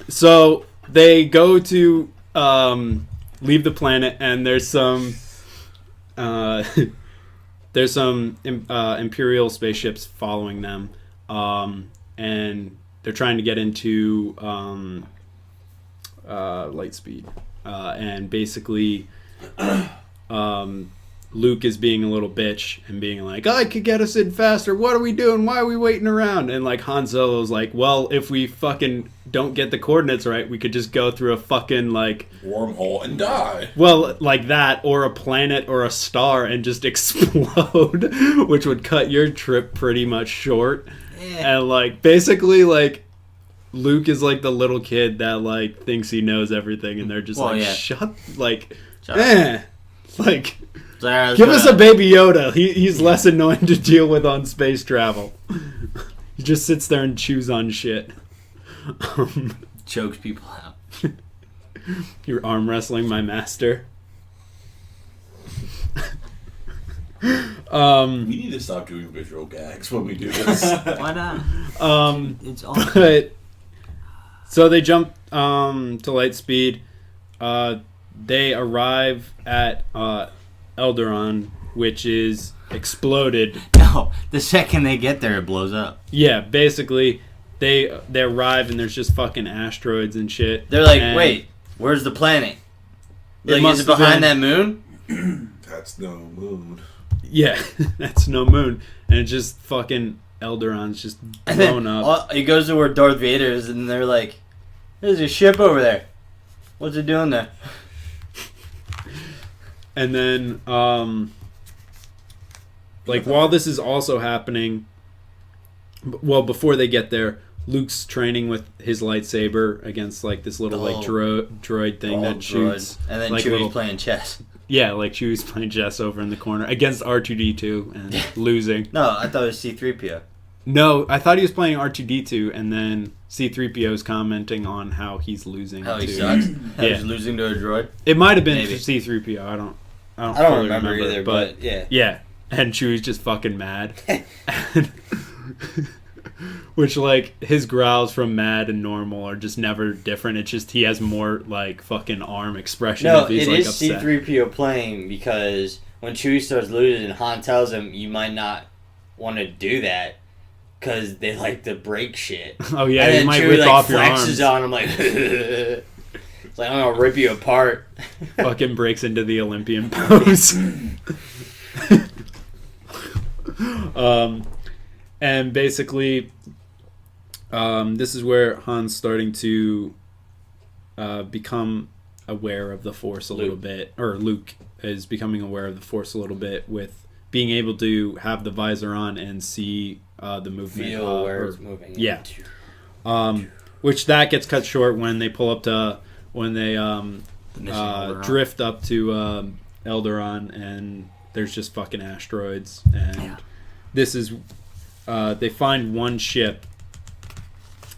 So they go to leave the planet, and there's some Imperial spaceships following them, and they're trying to get into light speed, and basically Luke is being a little bitch and being like, I could get us in faster, what are we doing, why are we waiting around? And like Han Solo's like, well, if we fucking don't get the coordinates right, we could just go through a fucking like Wormhole and die. well, like that, or a planet or a star and just explode, which would cut your trip pretty much short. And like basically like Luke is like the little kid that like thinks he knows everything, and they're just shut like up. like So give us a baby Yoda. He's less annoying to deal with on space travel. He just sits there and chews on shit. Chokes people out. You're arm wrestling my master. We need to stop doing visual gags when we do this. Why not? It's all But so they jump to light speed. They arrive at Eldaron, which is exploded. No, the second they get there, it blows up. Yeah, basically, they arrive and there's just fucking asteroids and shit. They're like, And wait, where's the planet? It Like, must is it have behind been- that moon? That's no moon. Yeah, that's no moon, and it's just fucking Eldaron's just And blown then up. he goes to where Darth Vader is, and they're like, there's a ship over there. What's it doing there? And then, like, while this is also happening, well, before they get there, Luke's training with his lightsaber against, like, this little, like, droid thing that shoots. And then like, Chewie's little- playing chess. Yeah, like, Chewie's playing chess over in the corner against R2-D2 and losing. No, I thought it was C-3PO. No, I thought he was playing R2-D2, and then C-3PO's commenting on how he's losing How he to... sucks. How Yeah. he's losing to a droid. It might have been Maybe. C-3PO, I don't I don't fully remember either, but yeah. Yeah, and Chewie's just fucking mad. Which, like, his growls from mad and normal are just never different. It's just he has more, like, fucking arm expression No, if he's, it like, is upset. C-3PO playing because when Chewie starts losing, Han tells him you might not want to do that. because they like to break shit. Oh yeah, And you then might Chewie rip like off your flexes arms. on him like, it's like I'm gonna rip you apart. Fucking breaks into the Olympian pose. And basically, this is where Han's starting to become aware of the Force a little bit, or Luke is becoming aware of the Force a little bit with being able to have the visor on and see the movement. Feel where it's moving. Yeah. Which that gets cut short when they pull up to when they drift up to Eldaron, and there's just fucking asteroids, and this is they find one ship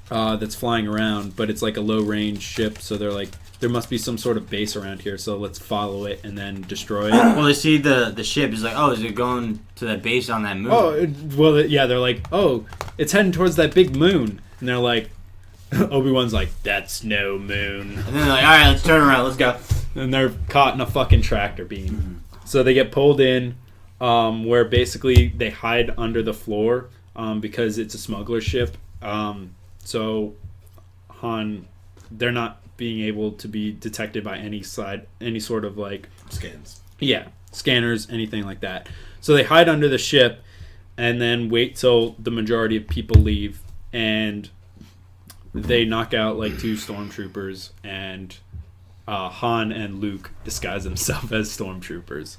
that's flying around, but it's like a low range ship, so they're like, there must be some sort of base around here, so let's follow it and then destroy it. Well, they see the ship is like, oh, is it going to that base on that moon? Oh, well, yeah, they're like, oh, it's heading towards that big moon, and they're like, Obi-Wan's like, that's no moon. And then they're like, all right, let's turn around, let's go. And they're caught in a fucking tractor beam. So they get pulled in, where basically they hide under the floor because it's a smuggler ship. So Han, they're not being able to be detected by any sort of like Scans. Yeah, scanners, anything like that. So they hide under the ship and then wait till the majority of people leave, and they knock out like 2 stormtroopers, and Han and Luke disguise themselves as stormtroopers.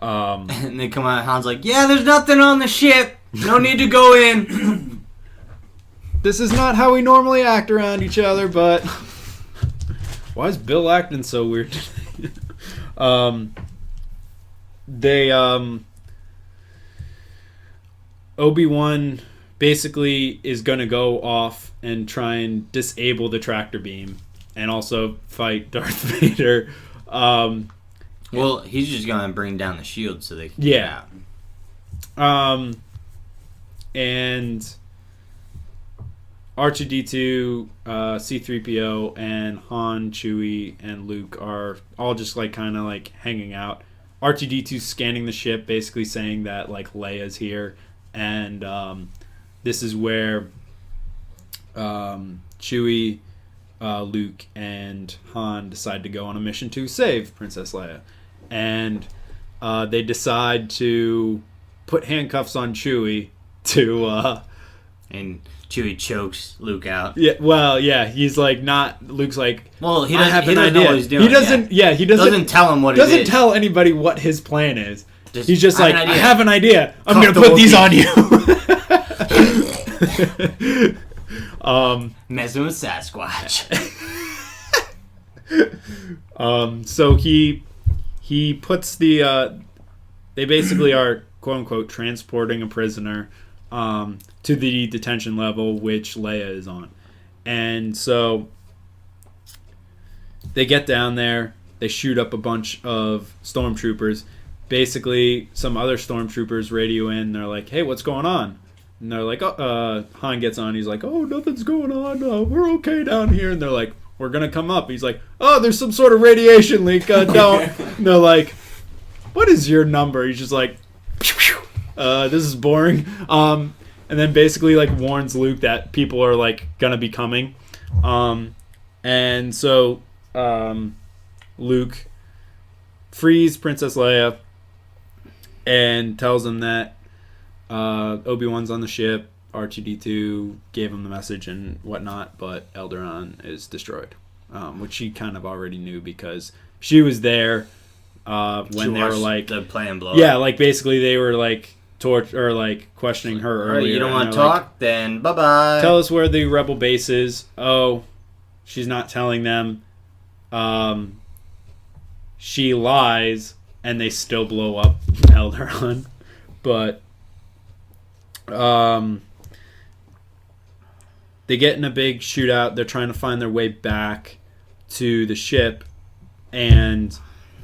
And they come out, Han's like, yeah, there's nothing on the ship. No need to go in. This is not how we normally act around each other, but why is Bill acting so weird? Obi-Wan basically is going to go off and try and disable the tractor beam and also fight Darth Vader. Well, he's just gonna bring down the shield so they can get Yeah. out. And R2-D2, C-3PO, and Han, Chewie, and Luke are all just like kind of like hanging out. R2-D2 scanning the ship, basically saying that like Leia's here, and this is where Chewie, Luke, and Han decide to go on a mission to save Princess Leia, and they decide to put handcuffs on Chewie to. And Chewie chokes Luke out. Yeah, well, yeah, he's like not. Luke's like, Well, he I have an doesn't idea. know what he's doing. He doesn't. Yeah, he Doesn't tell him what it doesn't is. tell anybody what his plan is. Just, He's just "I like, have an I idea." have an idea. I'm Cuff gonna the put these on Wookiee. you. Messing with Sasquatch. So he puts the. They basically are quote unquote transporting a prisoner to the detention level which Leia is on, and so they get down there. They shoot up a bunch of stormtroopers. Basically, some other stormtroopers radio in. They're like, "Hey, what's going on?" And they're like, Han gets on. He's like, "Oh, nothing's going on. We're okay down here." And they're like, "We're gonna come up." He's like, "Oh, there's some sort of radiation leak. Don't." And they're like, "What is your number?" He's just like, "This is boring." And then basically like warns Luke that people are like gonna be coming. And so Luke frees Princess Leia and tells him that Obi-Wan's on the ship. R2-D2 gave him the message and whatnot, but Eldaron is destroyed, which she kind of already knew because she was there when they were like the plane blow. yeah, like basically they were like or like questioning her All right, earlier. you don't want and to they're talk? like, Then bye-bye. tell us where the rebel base is. Oh, she's not telling them. She lies, and they still blow up Eldaron. But they get in a big shootout. They're trying to find their way back to the ship, and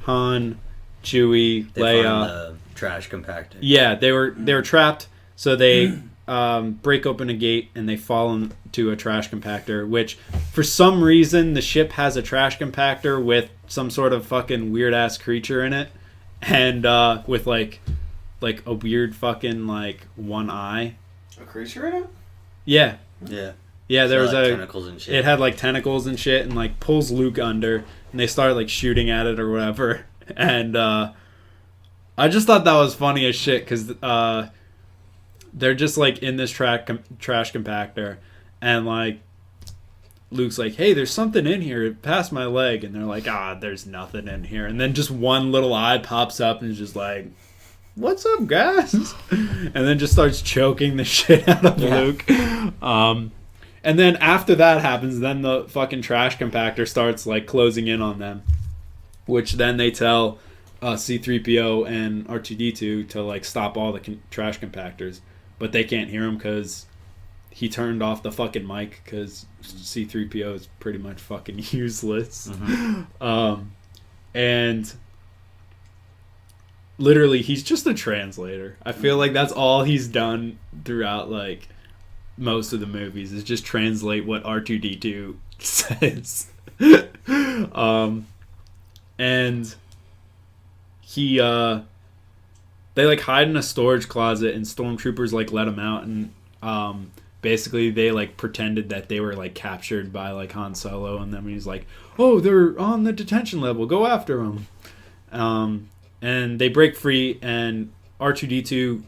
Han, Chewie, They Leia. find the trash compactor. Yeah, they were trapped, so they break open a gate and they fall into a trash compactor, which for some reason the ship has a trash compactor with some sort of fucking weird ass creature in it, and with like a weird fucking like one eye. A creature in it? Yeah. Yeah. Yeah, there was like a... tentacles and shit. It had like tentacles and shit and like pulls Luke under and they start like shooting at it or whatever. And I just thought that was funny as shit because they're just like in this trash compactor and like Luke's like, hey, there's something in here past my leg. And they're like, there's nothing in here. And then just one little eye pops up and is just like, what's up, guys? And then just starts choking the shit out of Luke. And then after that happens, then the fucking trash compactor starts like closing in on them. Which then they tell C-3PO and R2-D2 to like stop all the trash compactors. But they can't hear him because he turned off the fucking mic because C-3PO is pretty much fucking useless. Mm-hmm. And literally, he's just a translator. I feel like that's all he's done throughout like most of the movies is just translate what R2-D2 says. And he they like hide in a storage closet and stormtroopers like let him out and basically they like pretended that they were like captured by like Han Solo and then he's like, oh, they're on the detention level, go after them. And they break free and R2-D2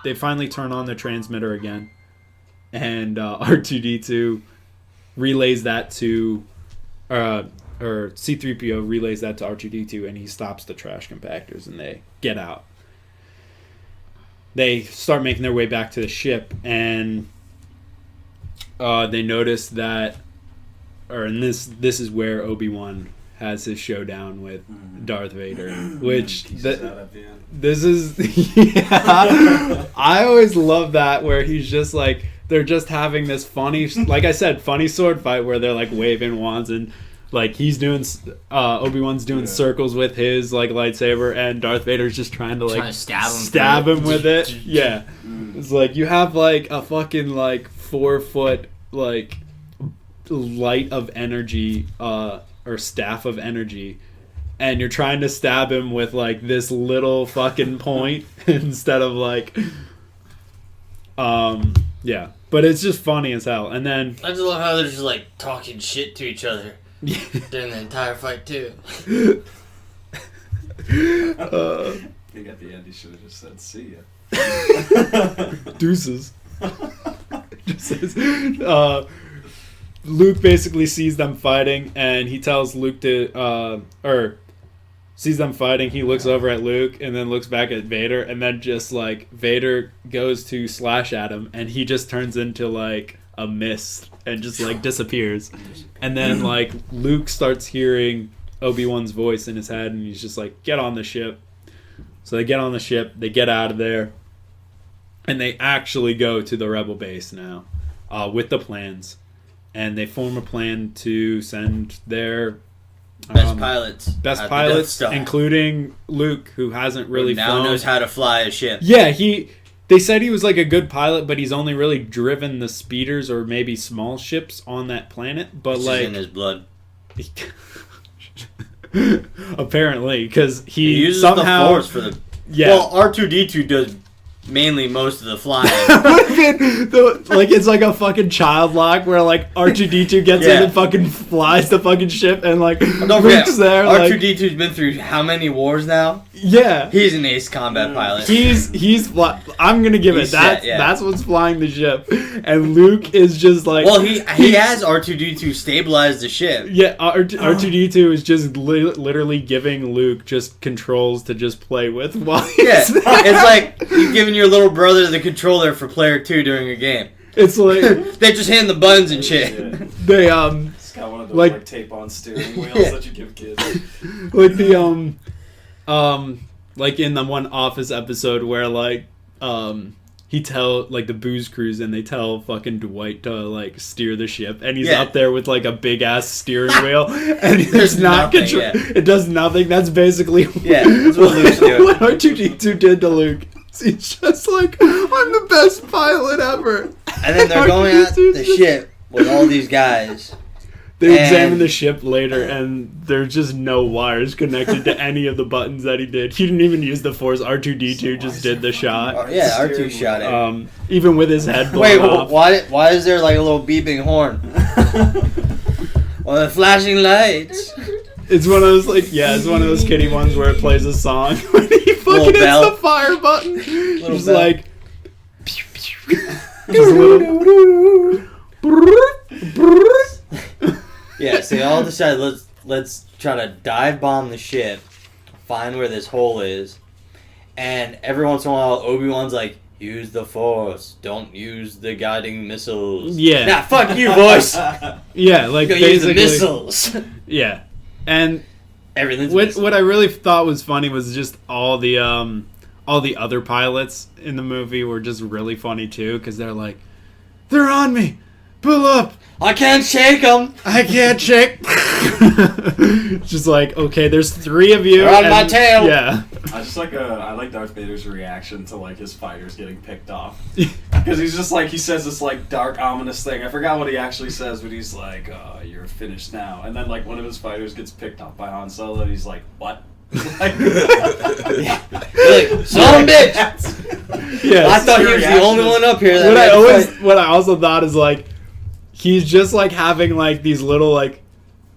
they finally turn on the transmitter again and R2-D2 relays that to or C-3PO relays that to R2-D2 and he stops the trash compactors and they get out. They start making their way back to the ship and they notice that, and this is where Obi-Wan has his showdown with Darth Vader, which this is I always love that where he's just like they're just having this funny, like I said, funny sword fight where they're like waving wands and like he's doing Obi-Wan's doing circles with his like lightsaber and Darth Vader's just trying to stab him with it. Yeah. It's like you have like a fucking like 4-foot like light of energy or staff of energy and you're trying to stab him with like this little fucking point instead of like yeah, but it's just funny as hell. And then I just love how they're just like talking shit to each other during the entire fight too. I think at the end he should have just said see ya. Deuces. Just says, Luke basically sees them fighting and he tells Luke to sees them fighting, he looks over at Luke and then looks back at Vader and then just like Vader goes to slash at him and he just turns into like a mist and just like disappears. And then like Luke starts hearing Obi-Wan's voice in his head and he's just like, get on the ship. So they get on the ship, they get out of there and they actually go to the rebel base now with the plans. And they form a plan to send their best pilots, including Luke, who hasn't really flown. Knows how to fly a ship. Yeah, they said he was like a good pilot, but he's only really driven the speeders or maybe small ships on that planet. But it's like in his blood. Apparently, because he uses somehow the Force for the. Yeah. Well, R2-D2 does mainly most of the flying. Like it's like a fucking child lock where like R2-D2 gets in and fucking flies the fucking ship and like don't forget, there. R2-D2's been through how many wars now? Yeah, he's an ace combat pilot. I'm gonna give it that. That's what's flying the ship, and Luke is just like. Well, he has R2-D2 stabilize the ship. Yeah, R2-D2 is just literally giving Luke just controls to just play with while he's there. It's like you've given your little brother the controller for player 2 during a game. It's like they just hand the buttons and shit. They It's got one of those like tape-on steering wheels that you give kids. Like the like in the one Office episode where like he tell like the booze cruise and they tell fucking Dwight to like steer the ship and he's up there with like a big ass steering wheel and there's not control. It does nothing. That's basically that's what Luke's doing. What R2-D2 did to Luke. He's just like, I'm the best pilot ever. And then they're going at the ship with all these guys. They examined the ship later, and there's just no wires connected to any of the buttons that he did. He didn't even use the Force. R2-D2 just did the shot. Yeah, R2 shot it. Even with his head blown Wait, off. why is there like a little beeping horn? Or the flashing lights. It's one of those it's one of those kiddie ones where it plays a song when he fucking hits bell. the fire button. Just bell. like pew, pew. Just a little Yeah, so they all decided let's try to dive bomb the ship, find where this hole is, and every once in a while Obi-Wan's like, use the Force, don't use the guiding missiles. Yeah. Nah, fuck you, boys. Yeah, like Go use the basically missiles. Yeah. And Everything's what I really thought was funny was just all the other pilots in the movie were just really funny too, because they're like, they're on me, pull up, I can't shake them. I can't shake. It's just like, okay, there's 3 of you. They're on my tail. Yeah. I like Darth Vader's reaction to like his fighters getting picked off, because he's just like, he says this like dark ominous thing. I forgot what he actually says, but he's like, "You're finished now," and then like one of his fighters gets picked off by Han Solo, and he's like, "What?" Like, son of a bitch. Yeah. I thought he was the only one up here. What I also thought is like, he's just like having like these little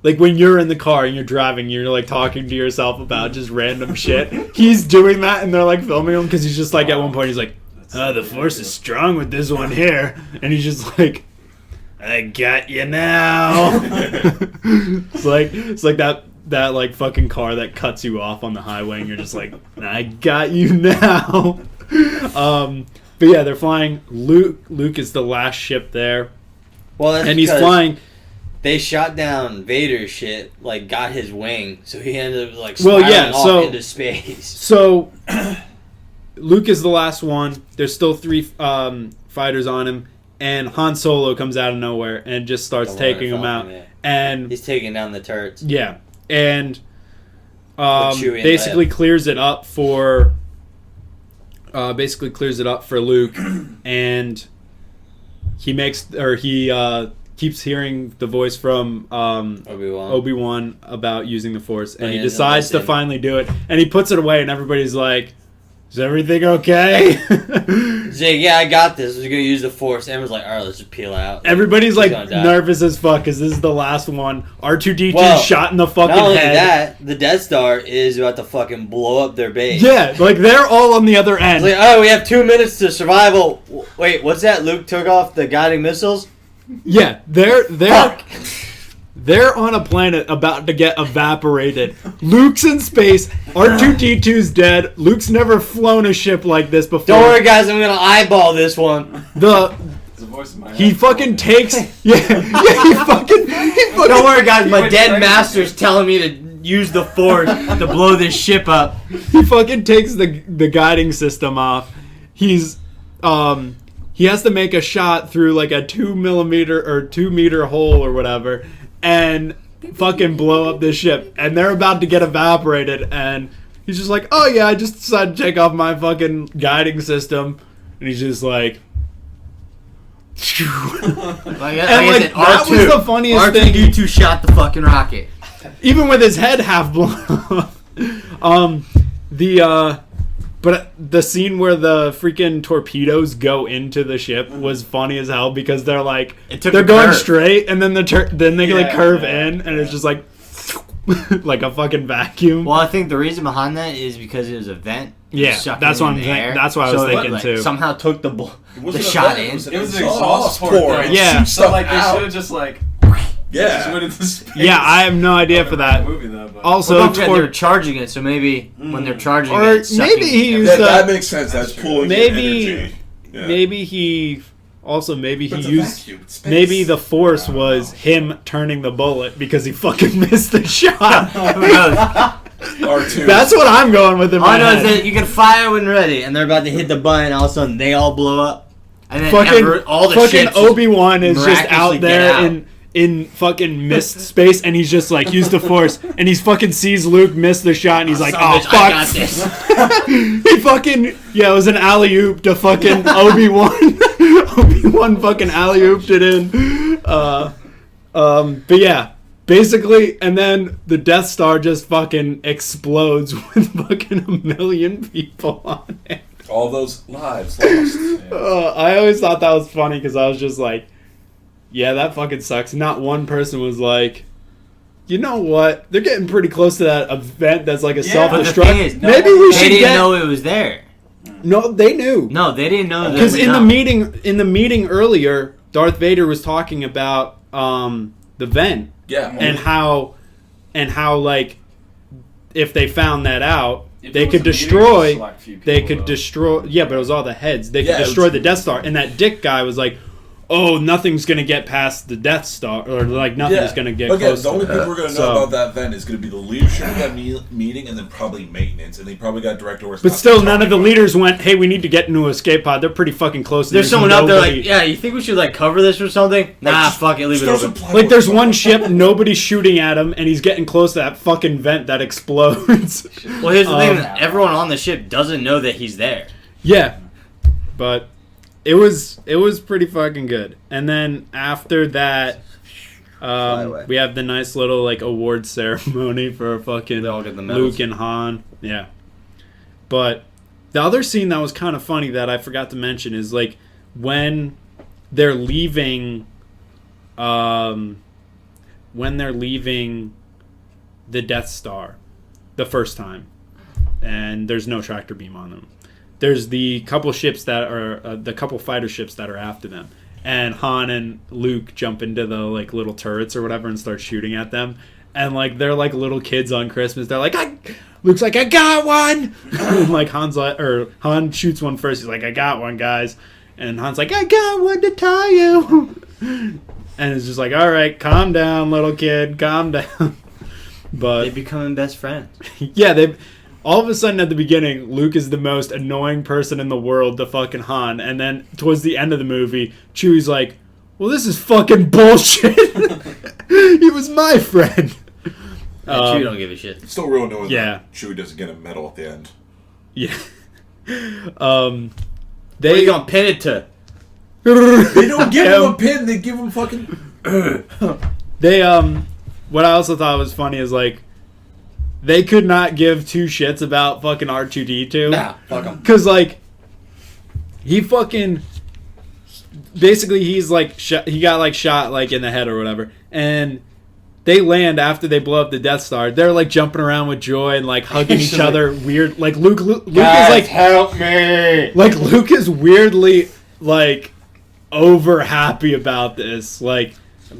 like when you're in the car and you're driving, you're like talking to yourself about just random shit. He's doing that, and they're like filming him because he's just like at one point he's like, the Force is strong with this one here, and he's just like, I got you now. It's like that like fucking car that cuts you off on the highway, and you're just like, I got you now. But yeah, they're flying. Luke is the last ship there. Well, that's and he's because flying. They shot down Vader's shit, like got his wing, so he ended up like spiraling off into space. So Luke is the last one. There's still 3 fighters on him, and Han Solo comes out of nowhere and just starts taking them out. Yeah. And he's taking down the turrets. Yeah, and basically clears it up for Luke, and he keeps hearing the voice from Obi-Wan about using the Force, and he decides to finally do it, and he puts it away, and everybody's like, is everything okay? He's like, yeah, I got this. We're going to use the Force. Everyone's like, all right, let's just peel out. Everybody's like nervous as fuck because this is the last one. R2-D2 shot in the fucking head. Not only that, the Death Star is about to fucking blow up their base. Yeah, like they're all on the other end. It's like, we have 2 minutes to survival. Wait, what's that? Luke took off the guiding missiles? Yeah, they're on a planet about to get evaporated. Luke's in space. R2-D2's dead. Luke's never flown a ship like this before. Don't worry, guys. I'm gonna eyeball this one. He fucking takes. He fucking. Don't worry, guys. My dead master's telling me to use the Force to blow this ship up. He fucking takes the guiding system off. He has to make a shot through like a 2 millimeter or 2 meter hole or whatever, and fucking blow up this ship. And they're about to get evaporated, and he's just like, oh yeah, I just decided to take off my fucking guiding system. And he's just like... that was the funniest thing. R2-D2 shot the fucking rocket. Even with his head half blown off. But the scene where the freaking torpedoes go into the ship was funny as hell because they're like they're going straight and then they curve in and it's just like like a fucking vacuum. Well, I think the reason behind that is because it was a vent. Yeah, that's what I'm thinking. That's what I was thinking too. Somehow took the shot in. It was an exhaust port. Yeah, so like they should have just like. Yeah. Yeah, I have no idea for that. Also, they were charging it, so maybe when they're charging it, or maybe he used that makes sense. That's pulling energy. Yeah. Maybe he used maybe the Force was him turning the bullet because he fucking missed the shot. R2. That's what I'm going with in my head. I know head. is that you can fire when ready, and they're about to hit the button, and all of a sudden they all blow up, and then all the fucking Obi-Wan is just out there in fucking mist space, and he's just like, use the Force, and he fucking sees Luke miss the shot, and he's like, oh fuck, I got this. He fucking it was an alley-oop to fucking Obi-Wan. Obi-Wan fucking alley-ooped it in. But yeah, Basically, and then the Death Star just fucking explodes with fucking 1 million people on it. All those lives lost. I always thought that was funny because I was just like, yeah, that fucking sucks. Not one person was like, you know what? They're getting pretty close to that event that's like a self-destruct. Maybe we should They didn't know it was there. No, they knew. No, they didn't know. Because in the meeting earlier, Darth Vader was talking about the vent. Yeah. And how like if they found that out, they could destroy. They could destroy. Yeah, but it was all the heads. They could destroy the Death Star. And that dick guy was like, "Oh, nothing's gonna get past the Death Star, or like nothing's gonna get close." The only people we're gonna know about that then is gonna be the leadership of that meeting, and then probably maintenance, and they probably got direct orders. But still, none of the leaders went, "Hey, we need to get into an escape pod." They're pretty fucking close. There's someone out there like, "Yeah, you think we should like cover this or something?" Nah, fuck it, leave it open. Like, there's one ship, nobody's shooting at him, and he's getting close to that fucking vent that explodes. Well, here's the thing: everyone on the ship doesn't know that he's there. Yeah, but. It was pretty fucking good. And then after that, we have the nice little like award ceremony for fucking Luke and Han. Yeah. But the other scene that was kind of funny that I forgot to mention is like when they're leaving the Death Star the first time, and there's no tractor beam on them. There's the couple ships that are the couple fighter ships that are after them, and Han and Luke jump into the like little turrets or whatever and start shooting at them, and like they're like little kids on Christmas. They're like, Luke's like, I got one, and like Han shoots one first. He's like, I got one, guys, and Han's like, I got one to tie you, and it's just like, all right, calm down, little kid, calm down. But they becoming best friends. Yeah, all of a sudden at the beginning, Luke is the most annoying person in the world to fucking Han. And then towards the end of the movie, Chewie's like, well, this is fucking bullshit. He was my friend. Chewie don't give a shit. It's still real annoying that Chewie doesn't get a medal at the end. Yeah. What are you going to pin it to? They don't give him a pin. They give him fucking... What I also thought was funny is like, they could not give two shits about fucking R2-D2. Nah, fuck him. Because, like, he fucking... Basically, he's, like, he got, like, shot, like, in the head or whatever. And they land after they blow up the Death Star. They're, like, jumping around with joy and, like, hugging each other. Weird. Like, Luke is, like... help me! Like, Luke is weirdly, like, over happy about this. Like...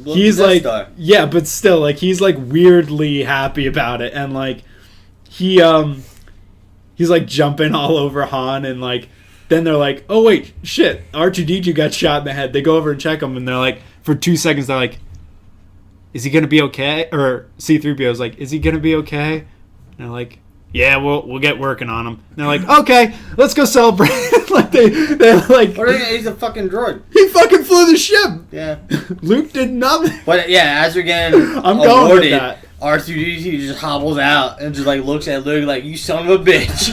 He's like, yeah, but still, like, he's like weirdly happy about it, and like, he's like jumping all over Han, and like, then they're like, oh wait, shit, R2-D2 got shot in the head. They go over and check him, and they're like, for 2 seconds, they're like, is he gonna be okay? Or C-3PO's like, is he gonna be okay? And they're like, yeah, we'll get working on him. And they're like, okay, let's go celebrate. Like they're like, he's a fucking droid. He fucking flew the ship. Yeah. Luke did nothing. But yeah, as we're getting going with that. R2-D2 just hobbles out and just like looks at Luke like, you son of a bitch.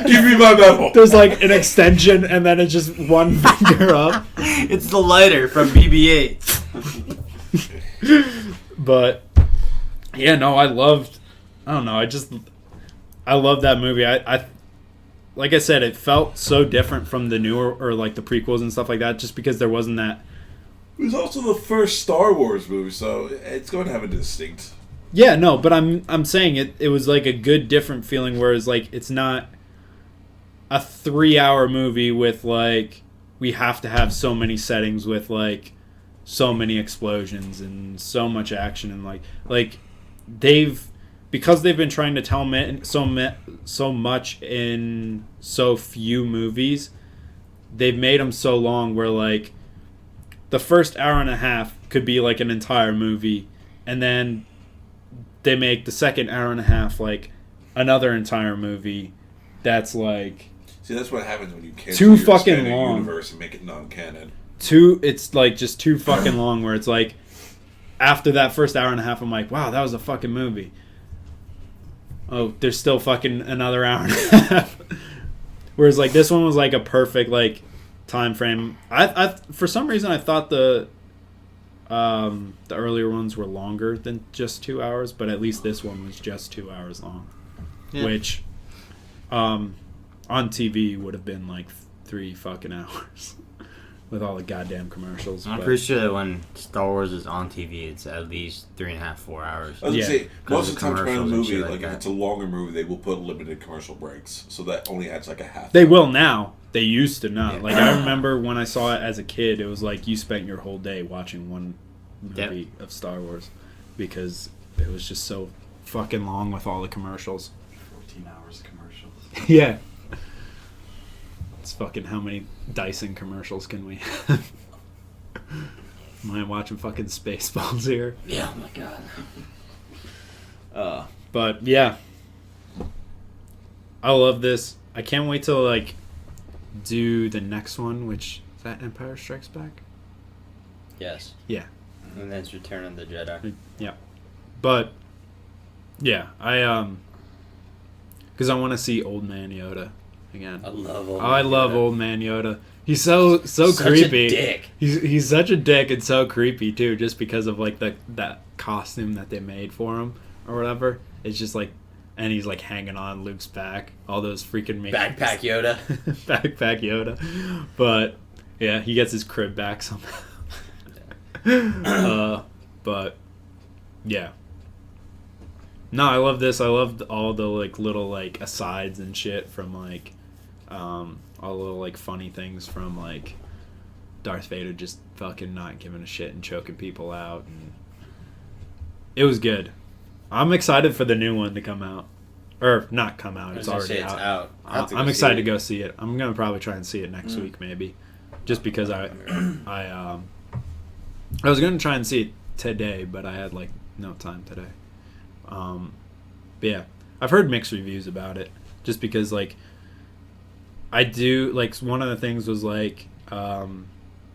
Give me my medal. There's like an extension and then it's just one finger up. It's the lighter from BB-8. But yeah, no, I love that movie. I like I said, it felt so different from the newer or like the prequels and stuff like that, just because there wasn't that. It was also the first Star Wars movie, so it's going to have a distinct. Yeah, no, but I'm saying it was like a good different feeling, whereas like it's not a 3-hour movie with like we have to have so many settings with like so many explosions and so much action and like because they've been trying to tell so much in so few movies, they've made them so long where like the first hour and a half could be like an entire movie, and then they make the second hour and a half like another entire movie that's like... See, that's what happens when you cancel too your fucking expanded long universe and make it non-canon. It's like just too fucking long, where it's like after that first hour and a half I'm like, wow, that was a fucking movie. Oh, there's still fucking another hour and a half. Whereas like this one was like a perfect like time frame. I for some reason I thought the The earlier ones were longer than just 2 hours, but at least this one was just 2 hours long, which on TV would have been like 3 fucking hours with all the goddamn commercials. I'm pretty sure that when Star Wars is on TV, it's at least 3.5, 4 hours. I was gonna say, most of the time during a commercials and movie, shit like like if that. it's a longer movie, they will put limited commercial breaks, so that only adds like a half. They will now. They used to not. Yeah. Like, I remember when I saw it as a kid, it was like you spent your whole day watching one movie of Star Wars because it was just so fucking long with all the commercials. 14 hours of commercials. Yeah. It's fucking how many Dyson commercials can we have? Am I watching fucking Spaceballs here? Yeah, oh my god. But yeah. I love this. I can't wait to like do the next one, which is that Empire Strikes Back? Yes. Yeah. And then it's Return of the Jedi. Yeah. But yeah, because I want to see Old Man Yoda again. I love old I man love Yoda. Old Man Yoda. He's so Such creepy. a dick. He's such a dick and so creepy too, just because of like that costume that they made for him or whatever. It's just like, and he's like hanging on Luke's back. All those freaking Backpack Yoda. Backpack Yoda. But yeah, he gets his crib back somehow. But yeah. No, I love this. I loved all the like little like asides and shit from like all the little like funny things from like Darth Vader just fucking not giving a shit and choking people out, and it was good. I'm excited for the new one to come out. Or not come out, it's already out. I'm excited to go see it. I'm gonna probably try and see it next week maybe. Just because I was gonna try and see it today, but I had like no time today. But yeah, I've heard mixed reviews about it. Just because like I do like one of the things was like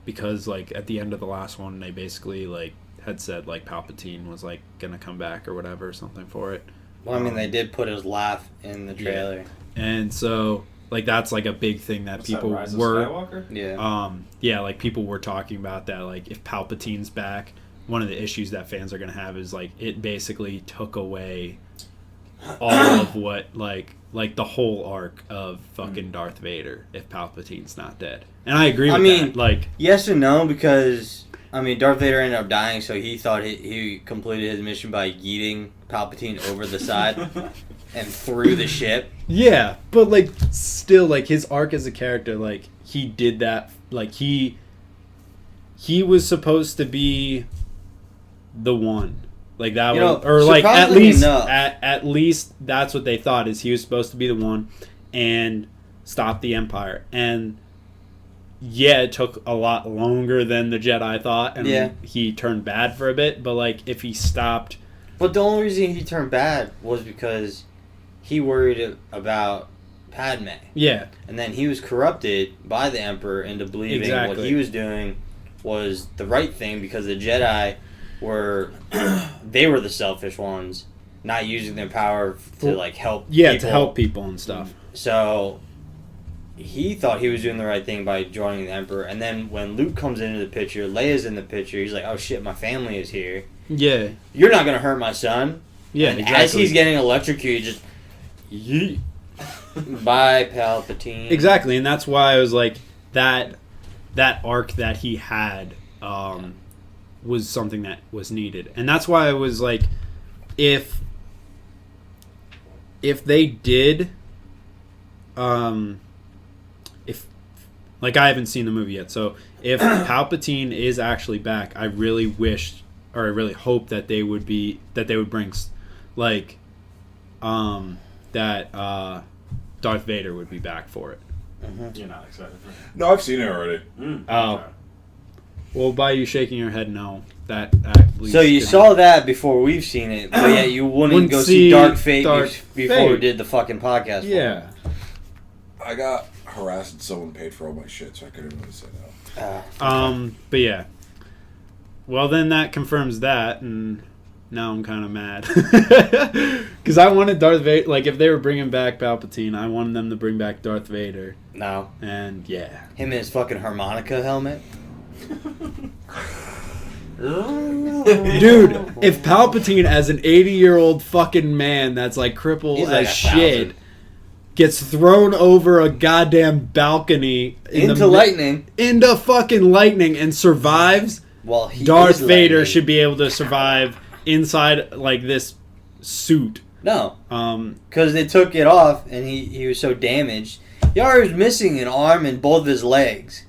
because like at the end of the last one they basically like had said like Palpatine was like gonna come back or whatever or something for it. Well, I mean, they did put his laugh in the trailer. Yeah. And so like that's like a big thing that What's people that, Rise of were Skywalker? Yeah. yeah, like people were talking about that, like if Palpatine's back, one of the issues that fans are gonna have is like it basically took away all of what like the whole arc of fucking Darth Vader if Palpatine's not dead. And I agree with that. Like yes and no, because I mean Darth Vader ended up dying, so he thought he completed his mission by yeeting Palpatine over the side and through the ship. yeah, but like still like his arc as a character, like he did that, like he was supposed to be the one. Like that was, or like at least that's what they thought, is he was supposed to be the one and stop the Empire. And yeah, it took a lot longer than the Jedi thought, and he turned bad for a bit. But like if he stopped, but the only reason he turned bad was because he worried about Padme. Yeah, and then he was corrupted by the Emperor into believing what he was doing was the right thing, because the Jedi were the selfish ones, not using their power to like help people. To help people and stuff. So he thought he was doing the right thing by joining the Emperor, and then when Luke comes into the picture, Leia's in the picture, he's like, oh shit, my family is here. Yeah. You're not gonna hurt my son. Yeah, and exactly. as he's getting electrocuted, just yeet. Bye, Palpatine. Exactly, and that's why I was like that arc that he had was something that was needed. And that's why I was like, if they did if like I haven't seen the movie yet, so if Palpatine is actually back, I really wish, or I really hope that they would bring like that Darth Vader would be back for it. Mm-hmm. You're not excited for it? No, I've seen it already. Oh. Well, by you shaking your head, no. That at least. So you saw that before we've seen it, but yet you wouldn't go see Dark Fate before we did the fucking podcast. Yeah. I got harassed and someone paid for all my shit, so I couldn't really say no. But yeah. Well, then that confirms that, and now I'm kind of mad. Because I wanted Darth Vader, like, if they were bringing back Palpatine, I wanted them to bring back Darth Vader. No. And, yeah. Him and his fucking harmonica helmet. Dude, if Palpatine, as an 80-year-old fucking man that's like crippled He's as like shit, gets thrown over a goddamn balcony into lightning, into fucking lightning, and survives, well, Darth Vader should be able to survive inside like this suit. No, because they took it off, and he was so damaged. He already was missing an arm and both of his legs.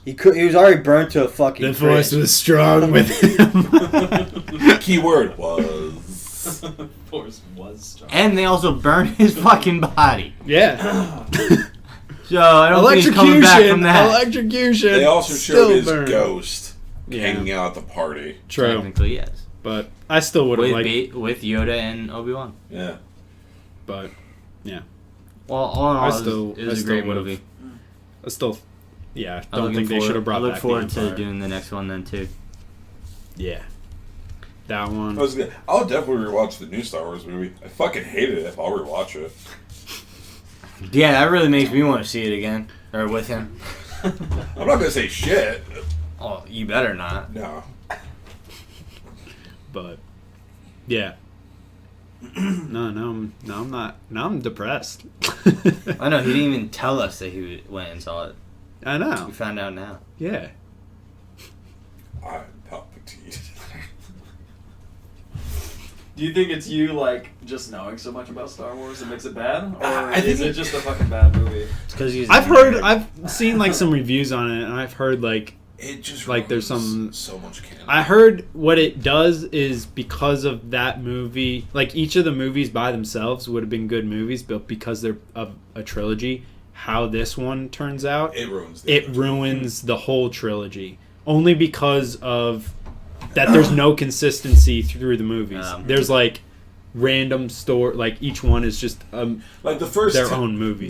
He was already burnt to a fucking. The Force was strong with him. Keyword was. Force was strong. And they also burned his fucking body. Yeah. So I don't think he's coming back from that. Electrocution. They also still showed his burned. ghost hanging out at the party. True. Technically, yes. But I still would have liked. With Yoda and Obi-Wan. Yeah. But, yeah. Well, all in all, it was a great would've- movie. I still, yeah, don't think they should have brought back I look forward the to Empire. doing the next one then, too. Yeah. That one. I'll definitely rewatch the new Star Wars movie. I fucking hated it. I'll rewatch it. Yeah, that really makes me want to see it again. Or with him. I'm not gonna say shit. Oh, you better not. No. But, yeah. No, I'm not. Now I'm depressed. I know, he didn't even tell us that he went and saw it. I know. We found out now. Yeah. I'm Palpatine. Do you think it's you, like, just knowing so much about Star Wars that makes it bad? Or I think is it just a fucking bad movie? It's because he's. I've seen like some reviews on it, and I've heard like It just Like, there's ruins some- so much canon. I heard what it does is because of that movie, like each of the movies by themselves would have been good movies, but because they're of a trilogy, how this one turns out, It ruins. it ruins the whole trilogy. Only because of that, there's no consistency through the movies. There's like random like each one is just like the first their own movie,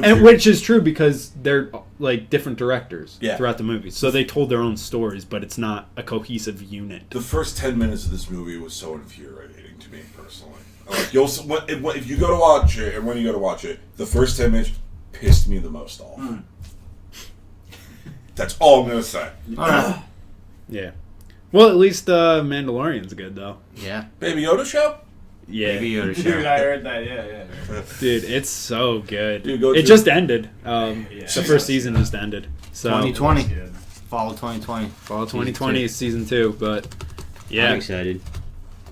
and which is true because they're like different directors Yeah. throughout the movies, so they told their own stories, but it's not a cohesive unit. The first 10 minutes of this movie was so infuriating to me personally. Like if you go to watch it, and when you go to watch it, the first 10 minutes pissed me the most off. That's all I'm gonna say. Yeah. Well, at least Mandalorian's good though. Yeah. Baby Yoda show? Yeah. Baby Yoda show. Dude, I heard that. Yeah. Dude, it's so good. Dude, go it to- just ended. The Jesus. first season just ended. So 2020. Good. Fall 2020. Fall 2020 is season 2, but yeah, I'm excited.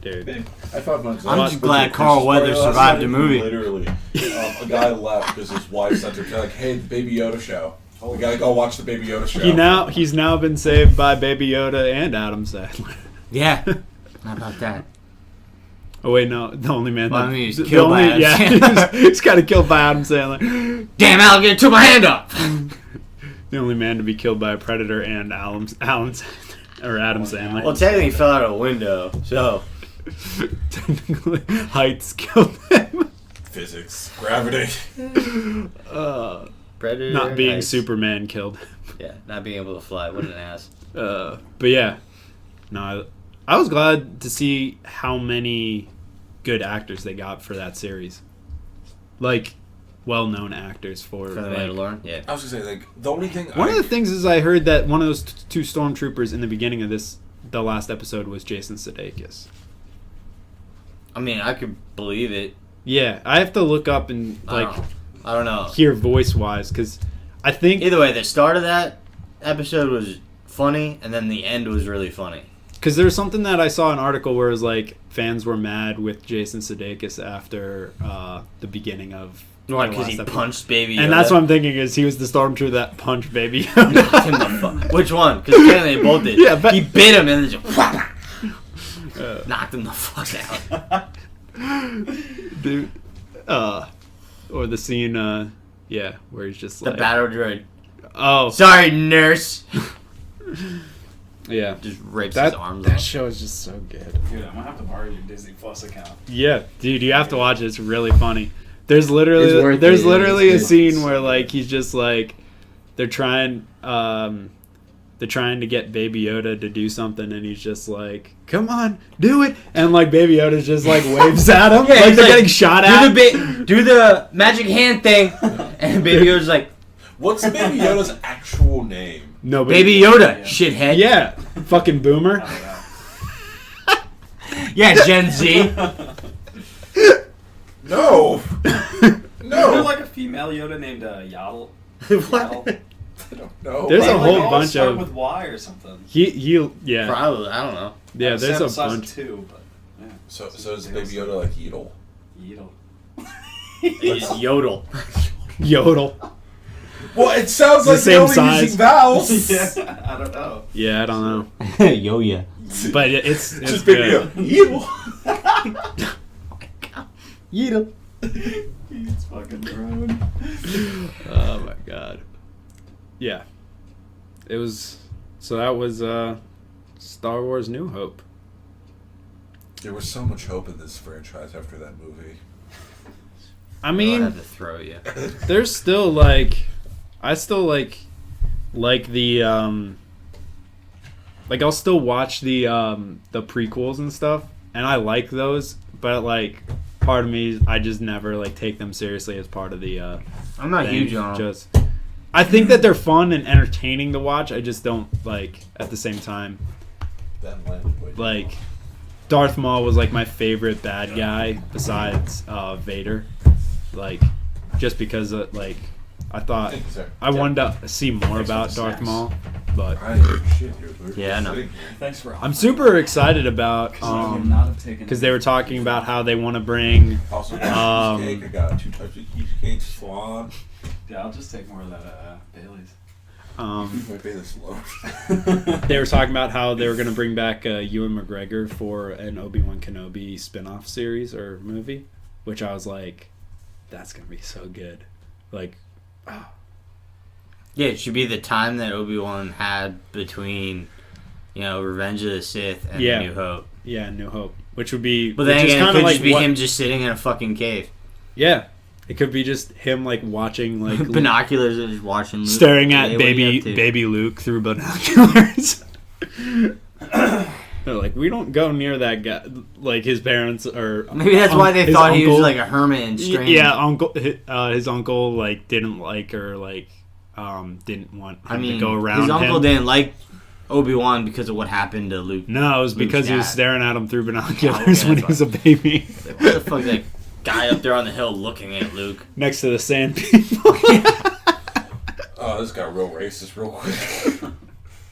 dude. I found myself. I'm just glad Carl Weathers survived the movie. Literally, a guy left because his wife sent him like, "Hey, the Baby Yoda show. We gotta go watch the Baby Yoda show." He's now been saved by Baby Yoda and Adam Sandler. Yeah. How about that? Oh wait, no, the only man. Well, that, I mean, he's the killed by only, Adam Sandler. he's got killed by Adam Sandler. Damn alligator took my hand up! The only man to be killed by a predator and Alan Sandler, or Adam Sandler. Well, technically he fell out of a window, so. Technically, heights killed him. Physics, gravity. Predator. Not being heights. Superman killed him. Yeah, not being able to fly. What an ass. But yeah, no, I was glad to see how many good actors they got for that series. Like, well-known actors for For the like, Mandalorian? Yeah. I was gonna say, like, the only thing. One of the things is I heard that one of those two stormtroopers in the beginning of the last episode was Jason Sudeikis. I mean, I could believe it. Yeah, I have to look up and like I don't know. hear voice-wise because I think Either way, the start of that episode was funny, and then the end was really funny. because there's something that I saw an article where it was like fans were mad with Jason Sudeikis after the beginning of What, the because last he episode. punched Baby Yoda? And that's what I'm thinking is he was the stormtrooper that punched Baby Knocked him Yoda. the fuck. Which one? Because apparently they both did. Yeah, but- he bit him and then just knocked him the fuck out. Dude, or the scene, where he's just The like, battle droid. oh, Sorry, nurse. yeah, Just rips his arms that off. show is just so good. Dude, I'm gonna have to borrow your Disney Plus account. Yeah, dude, you have to watch it. It's really funny. There's literally It's worth there's it. literally a It's scene where like he's just like they're trying to get Baby Yoda to do something, and he's just like, "Come on, do it!" And like Baby Yoda's just like waves at him, Yeah, like he's they're like, getting shot at. Do the magic hand thing. And Baby Yoda's like, What's Baby Yoda's actual name? Nobody. Baby Yoda, shithead. Yeah, fucking boomer. Yeah, Gen Z. No. Isn't there No. like a female Yoda named Yaddle? What? I don't know. There's a Like, whole all bunch start of- with Y or something. He yeah Probably. I don't know. yeah. There's a Sample size of bunch. 2, but yeah. So is Baby Yoda like Yeetle? Yeetle. It's Yodel. Yodel. Well, it sounds The like same they're only size. using vowels. Yeah, I don't know. Yeah, I don't know, Yo yeah. but it's Just Baby good. Yoda. Yeetle. Yodel. He's fucking grown. Oh my god. Yeah. It was. So that was Star Wars New Hope. There was so much hope in this franchise after that movie. I I mean, had to throw you. there's still like, I still like the like I'll still watch the prequels and stuff, and I like those, but like part of me, I just never like take them seriously as part of the I'm not thing. huge on them. Just I think that they're fun and entertaining to watch. I just don't like at the same time. That landed way too Like well. Darth Maul was like my favorite bad guy besides Vader. Like just because like I thought Thank you, sir. I wanted to see more Thanks for about the Darth snacks. Maul, but I didn't give a shit here, Luke. Yeah, I know. Sitting here. Thanks for I'm super excited about I would not have taken because they were talking about how they want to bring Also got cheesecake. I got 2 types of cheesecake, flan. Yeah, I'll just take more of that Bailey's. My favorite slow. they were talking about how they were going to bring back Ewan McGregor for an Obi-Wan Kenobi spin-off series or movie, which I was like, that's going to be so good. Like, Yeah, it should be the time that Obi-Wan had between, Revenge of the Sith and Yeah. New Hope. yeah, New Hope, which would be But then which is again, it kinda could like just be what- him just sitting in a fucking cave. Yeah, it could be just him like watching like Binoculars and just watching Luke. staring Hey, at what are you baby up to? baby Luke through binoculars. They're like, we don't go near that guy. Like his parents or Maybe that's why they his thought he was uncle- like a hermit and strange. Yeah, uncle. His uncle like didn't like or like didn't want him I mean, to go around his uncle him. didn't like Obi-Wan because of what happened to Luke. No, it was Luke's because he was dad. staring at him through binoculars Yeah, when he that's was a baby, Like, what the fuck is that guy up there on the hill looking at Luke? next to the sand people. Oh, this got real racist real quick.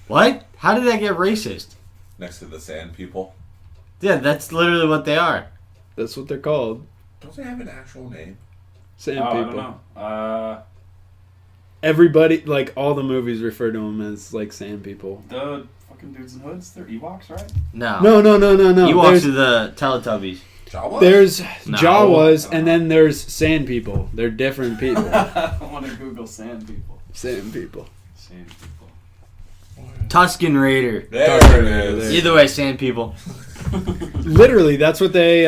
What? How did that get racist? Next to the sand people. Yeah, that's literally what they are. That's what they're called. Don't they have an actual name? Sand I people. don't know. Everybody, like all the movies, refer to them as like sand people. The fucking dudes in hoods, they're Ewoks, right? No. No. Ewoks There's, are the Teletubbies. Jawa? there's No. Jawas, and then there's sand people. They're different people. I want to Google sand people. Sand people. Sand people. Tusken Raider. There it is. Either way, sand people. Literally, that's what they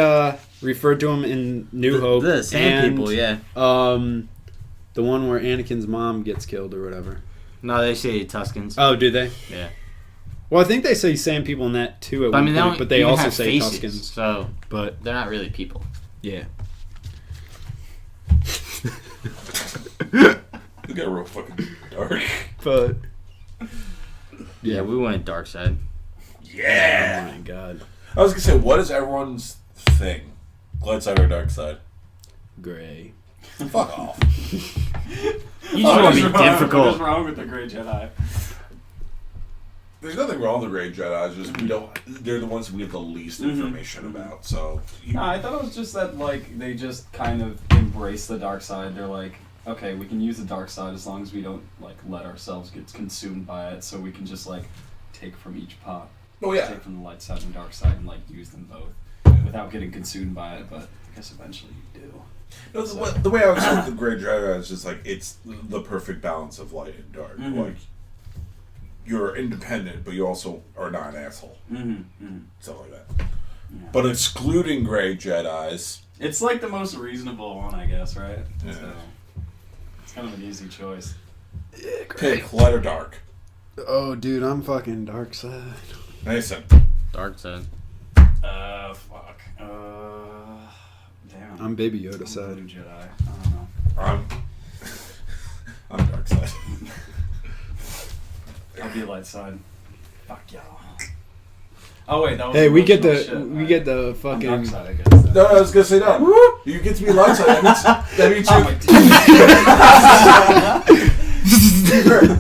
referred to them in New Hope. The sand and, people, yeah. The one where Anakin's mom gets killed or whatever. No, they say Tuskens. Oh, do they? Yeah. Well, I think they say sand people in that too at But, I one mean, they point, don't but they even also have say faces, Tuskens. so But they're not really people. yeah. It got real fucking dark. But Yeah, we went dark side. Yeah. oh my god, I was gonna say, what is everyone's thing? Light side or dark side? gray. Fuck off. You just want to be What is difficult. wrong with the Grey Jedi? There's nothing wrong with the Grey Jedi. It's just we don't. They're the ones we have the least information about. So. No, I thought it was just that, like, they just kind of embrace the dark side. They're like, okay, we can use the dark side as long as we don't, like, let ourselves get consumed by it, so we can just, like, take from each pot. Oh yeah. Take from the light side and dark side and, like, use them both without getting consumed by it, but I guess eventually you do. No, the way I was with the Grey Jedi is just like it's the perfect balance of light and dark. Mhm. Like you're independent, but you also are not an asshole. Mm-hmm. Stuff like that. Yeah. But excluding Grey Jedis, It's, like, the most reasonable one, I guess, right? Yeah. So, it's kind of an easy choice. pick light or dark. Oh, dude, I'm fucking dark side. Mason. Dark side. Fuck. Damn. I'm Baby Yoda I'm side. Blue Jedi. I don't know. I'm dark side. be light side. Fuck y'all. Oh wait, that was Hey, we get the original shit. we get the I'm fucking. dark side, I guess. Then. No, I was gonna say that. You get to be light side. That means you.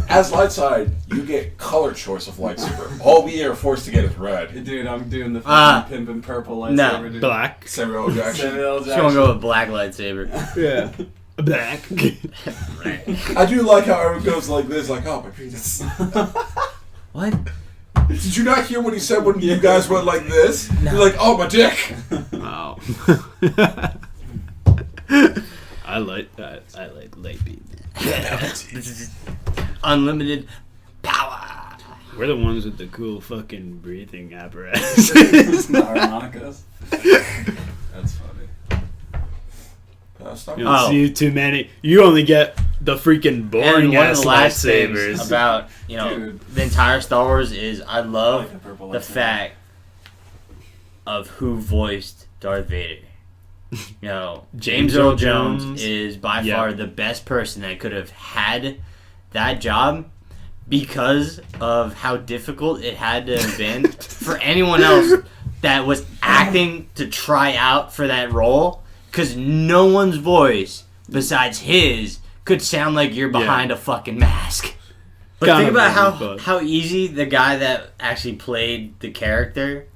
As light side, you get color choice of lightsaber. All we are forced to get is red. Dude, I'm doing the fucking pimp and purple lightsaber. No. Dude. Black. Samuel L. Jackson. Samuel L. Just gonna Jackson. go with black lightsaber. Yeah. Black. I do like how everyone goes like this, like, oh, my penis. What? Did you not hear what he said when you guys went like this? You're like, oh, my dick. Wow. I like that. I like light beam. Unlimited power. We're the ones with the cool fucking breathing apparatus. The harmonicas. That's funny. You don't see too many. You only get the freaking boring And one of ass the last things lightsabers. about Dude. the entire Star Wars is I love like the purple the lightsaber. fact of who voiced Darth Vader. James Earl Jones is by Yeah. far the best person that could have had that job because of how difficult it had to have been for anyone else that was acting to try out for that role, because no one's voice besides his could sound like you're behind a fucking mask. But Gotta think about be, how easy the guy that actually played the character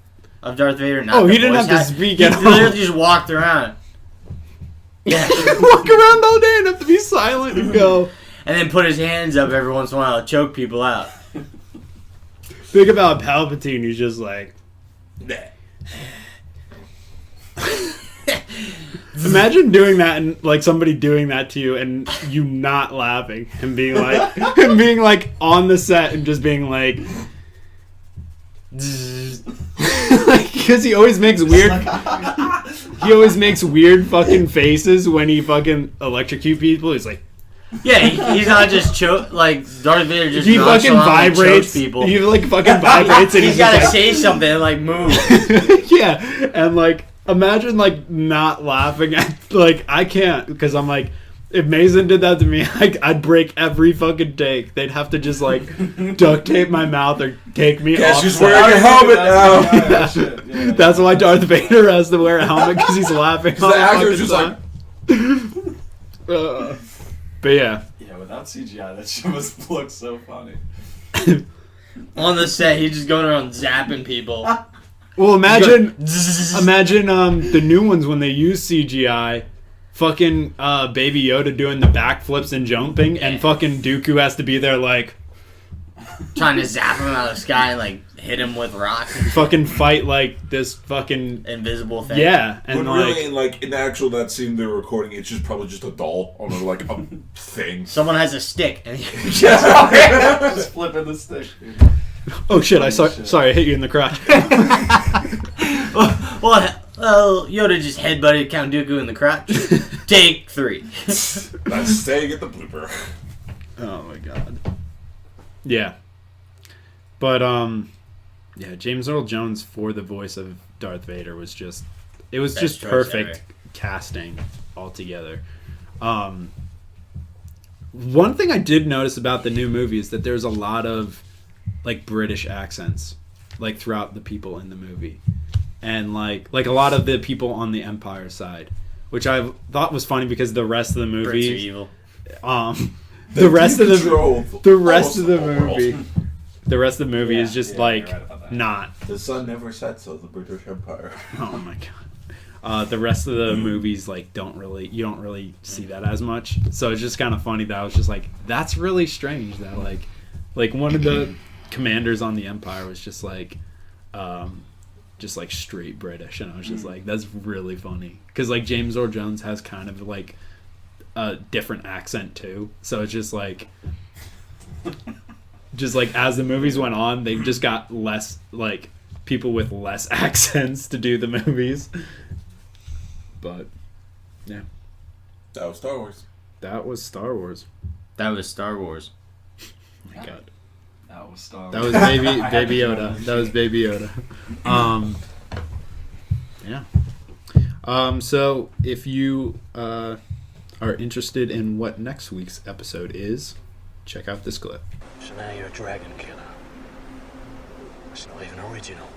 of Darth Vader. Not Oh, the he didn't voice have to act- speak He at all. literally just walked around. Yeah, Walk around all day and have to be silent and go. and then put his hands up every once in a while to choke people out. Think about Palpatine. He's just like. Imagine doing that and like somebody doing that to you and you not laughing and being like on the set and just being like because he always makes weird fucking faces when he fucking electrocute people. He's like Yeah, he's not just like Darth Vader. Just he fucking nonchalantly vibrates. chokes people. He like fucking vibrates and He's he's gotta just say something and like move. like yeah, and like imagine like not laughing at like I can't because I'm like if Mason did that to me I'd break every fucking take. They'd have to just like duct tape my mouth or take me Guess off. who's set. wearing a helmet now? Yeah, shit. Yeah, That's why Darth Vader has to wear a helmet because he's laughing. The actor's just like, but yeah, Yeah, without CGI, that shit must look so funny. On the set, he's just going around zapping people. well imagine Zzz. the new ones when they use CGI. Fucking Baby Yoda doing the backflips and jumping, and fucking Dooku has to be there like Trying to zap him out of the sky and like hit him with rocks. fucking fight like this fucking Invisible thing. yeah, when and really, in actual that scene they're recording, it's just probably just a doll on a thing. Someone has a stick. And Just flipping the stick. Dude. oh shit, Shit. sorry, I hit you in the crotch. well, Yoda just headbutted Count Dooku in the crotch. Take 3. That's staying at the blooper. Oh my god. Yeah. But yeah, James Earl Jones for the voice of Darth Vader was just Best choice perfect ever. casting altogether. One thing I did notice about the new movie is that there's a lot of like British accents like throughout the people in the movie. And like a lot of the people on the Empire side, which I thought was funny because the rest of the Brits are movie evil. the rest of the movie Yeah, is just yeah, like you're right about that. not. The sun never sets on the British Empire. Oh my god. The rest of the movies like you don't really see that as much. So it's just kind of funny that I was just like, that's really strange that like one of the commanders on the Empire was just like straight British, and I was just like, that's really funny because like James Earl Jones has kind of like a different accent too. So it's just like as the movies went on, they just got less like people with less accents to do the movies. But yeah, That was Star Wars. that was Star Wars. That was Star Wars. Oh my god, That was Star that Wars. was baby I had to Yoda. know. That was Baby Yoda. Yeah. So if you are interested in what next week's episode is, check out this clip. So now you're a dragon killer. It's not even original.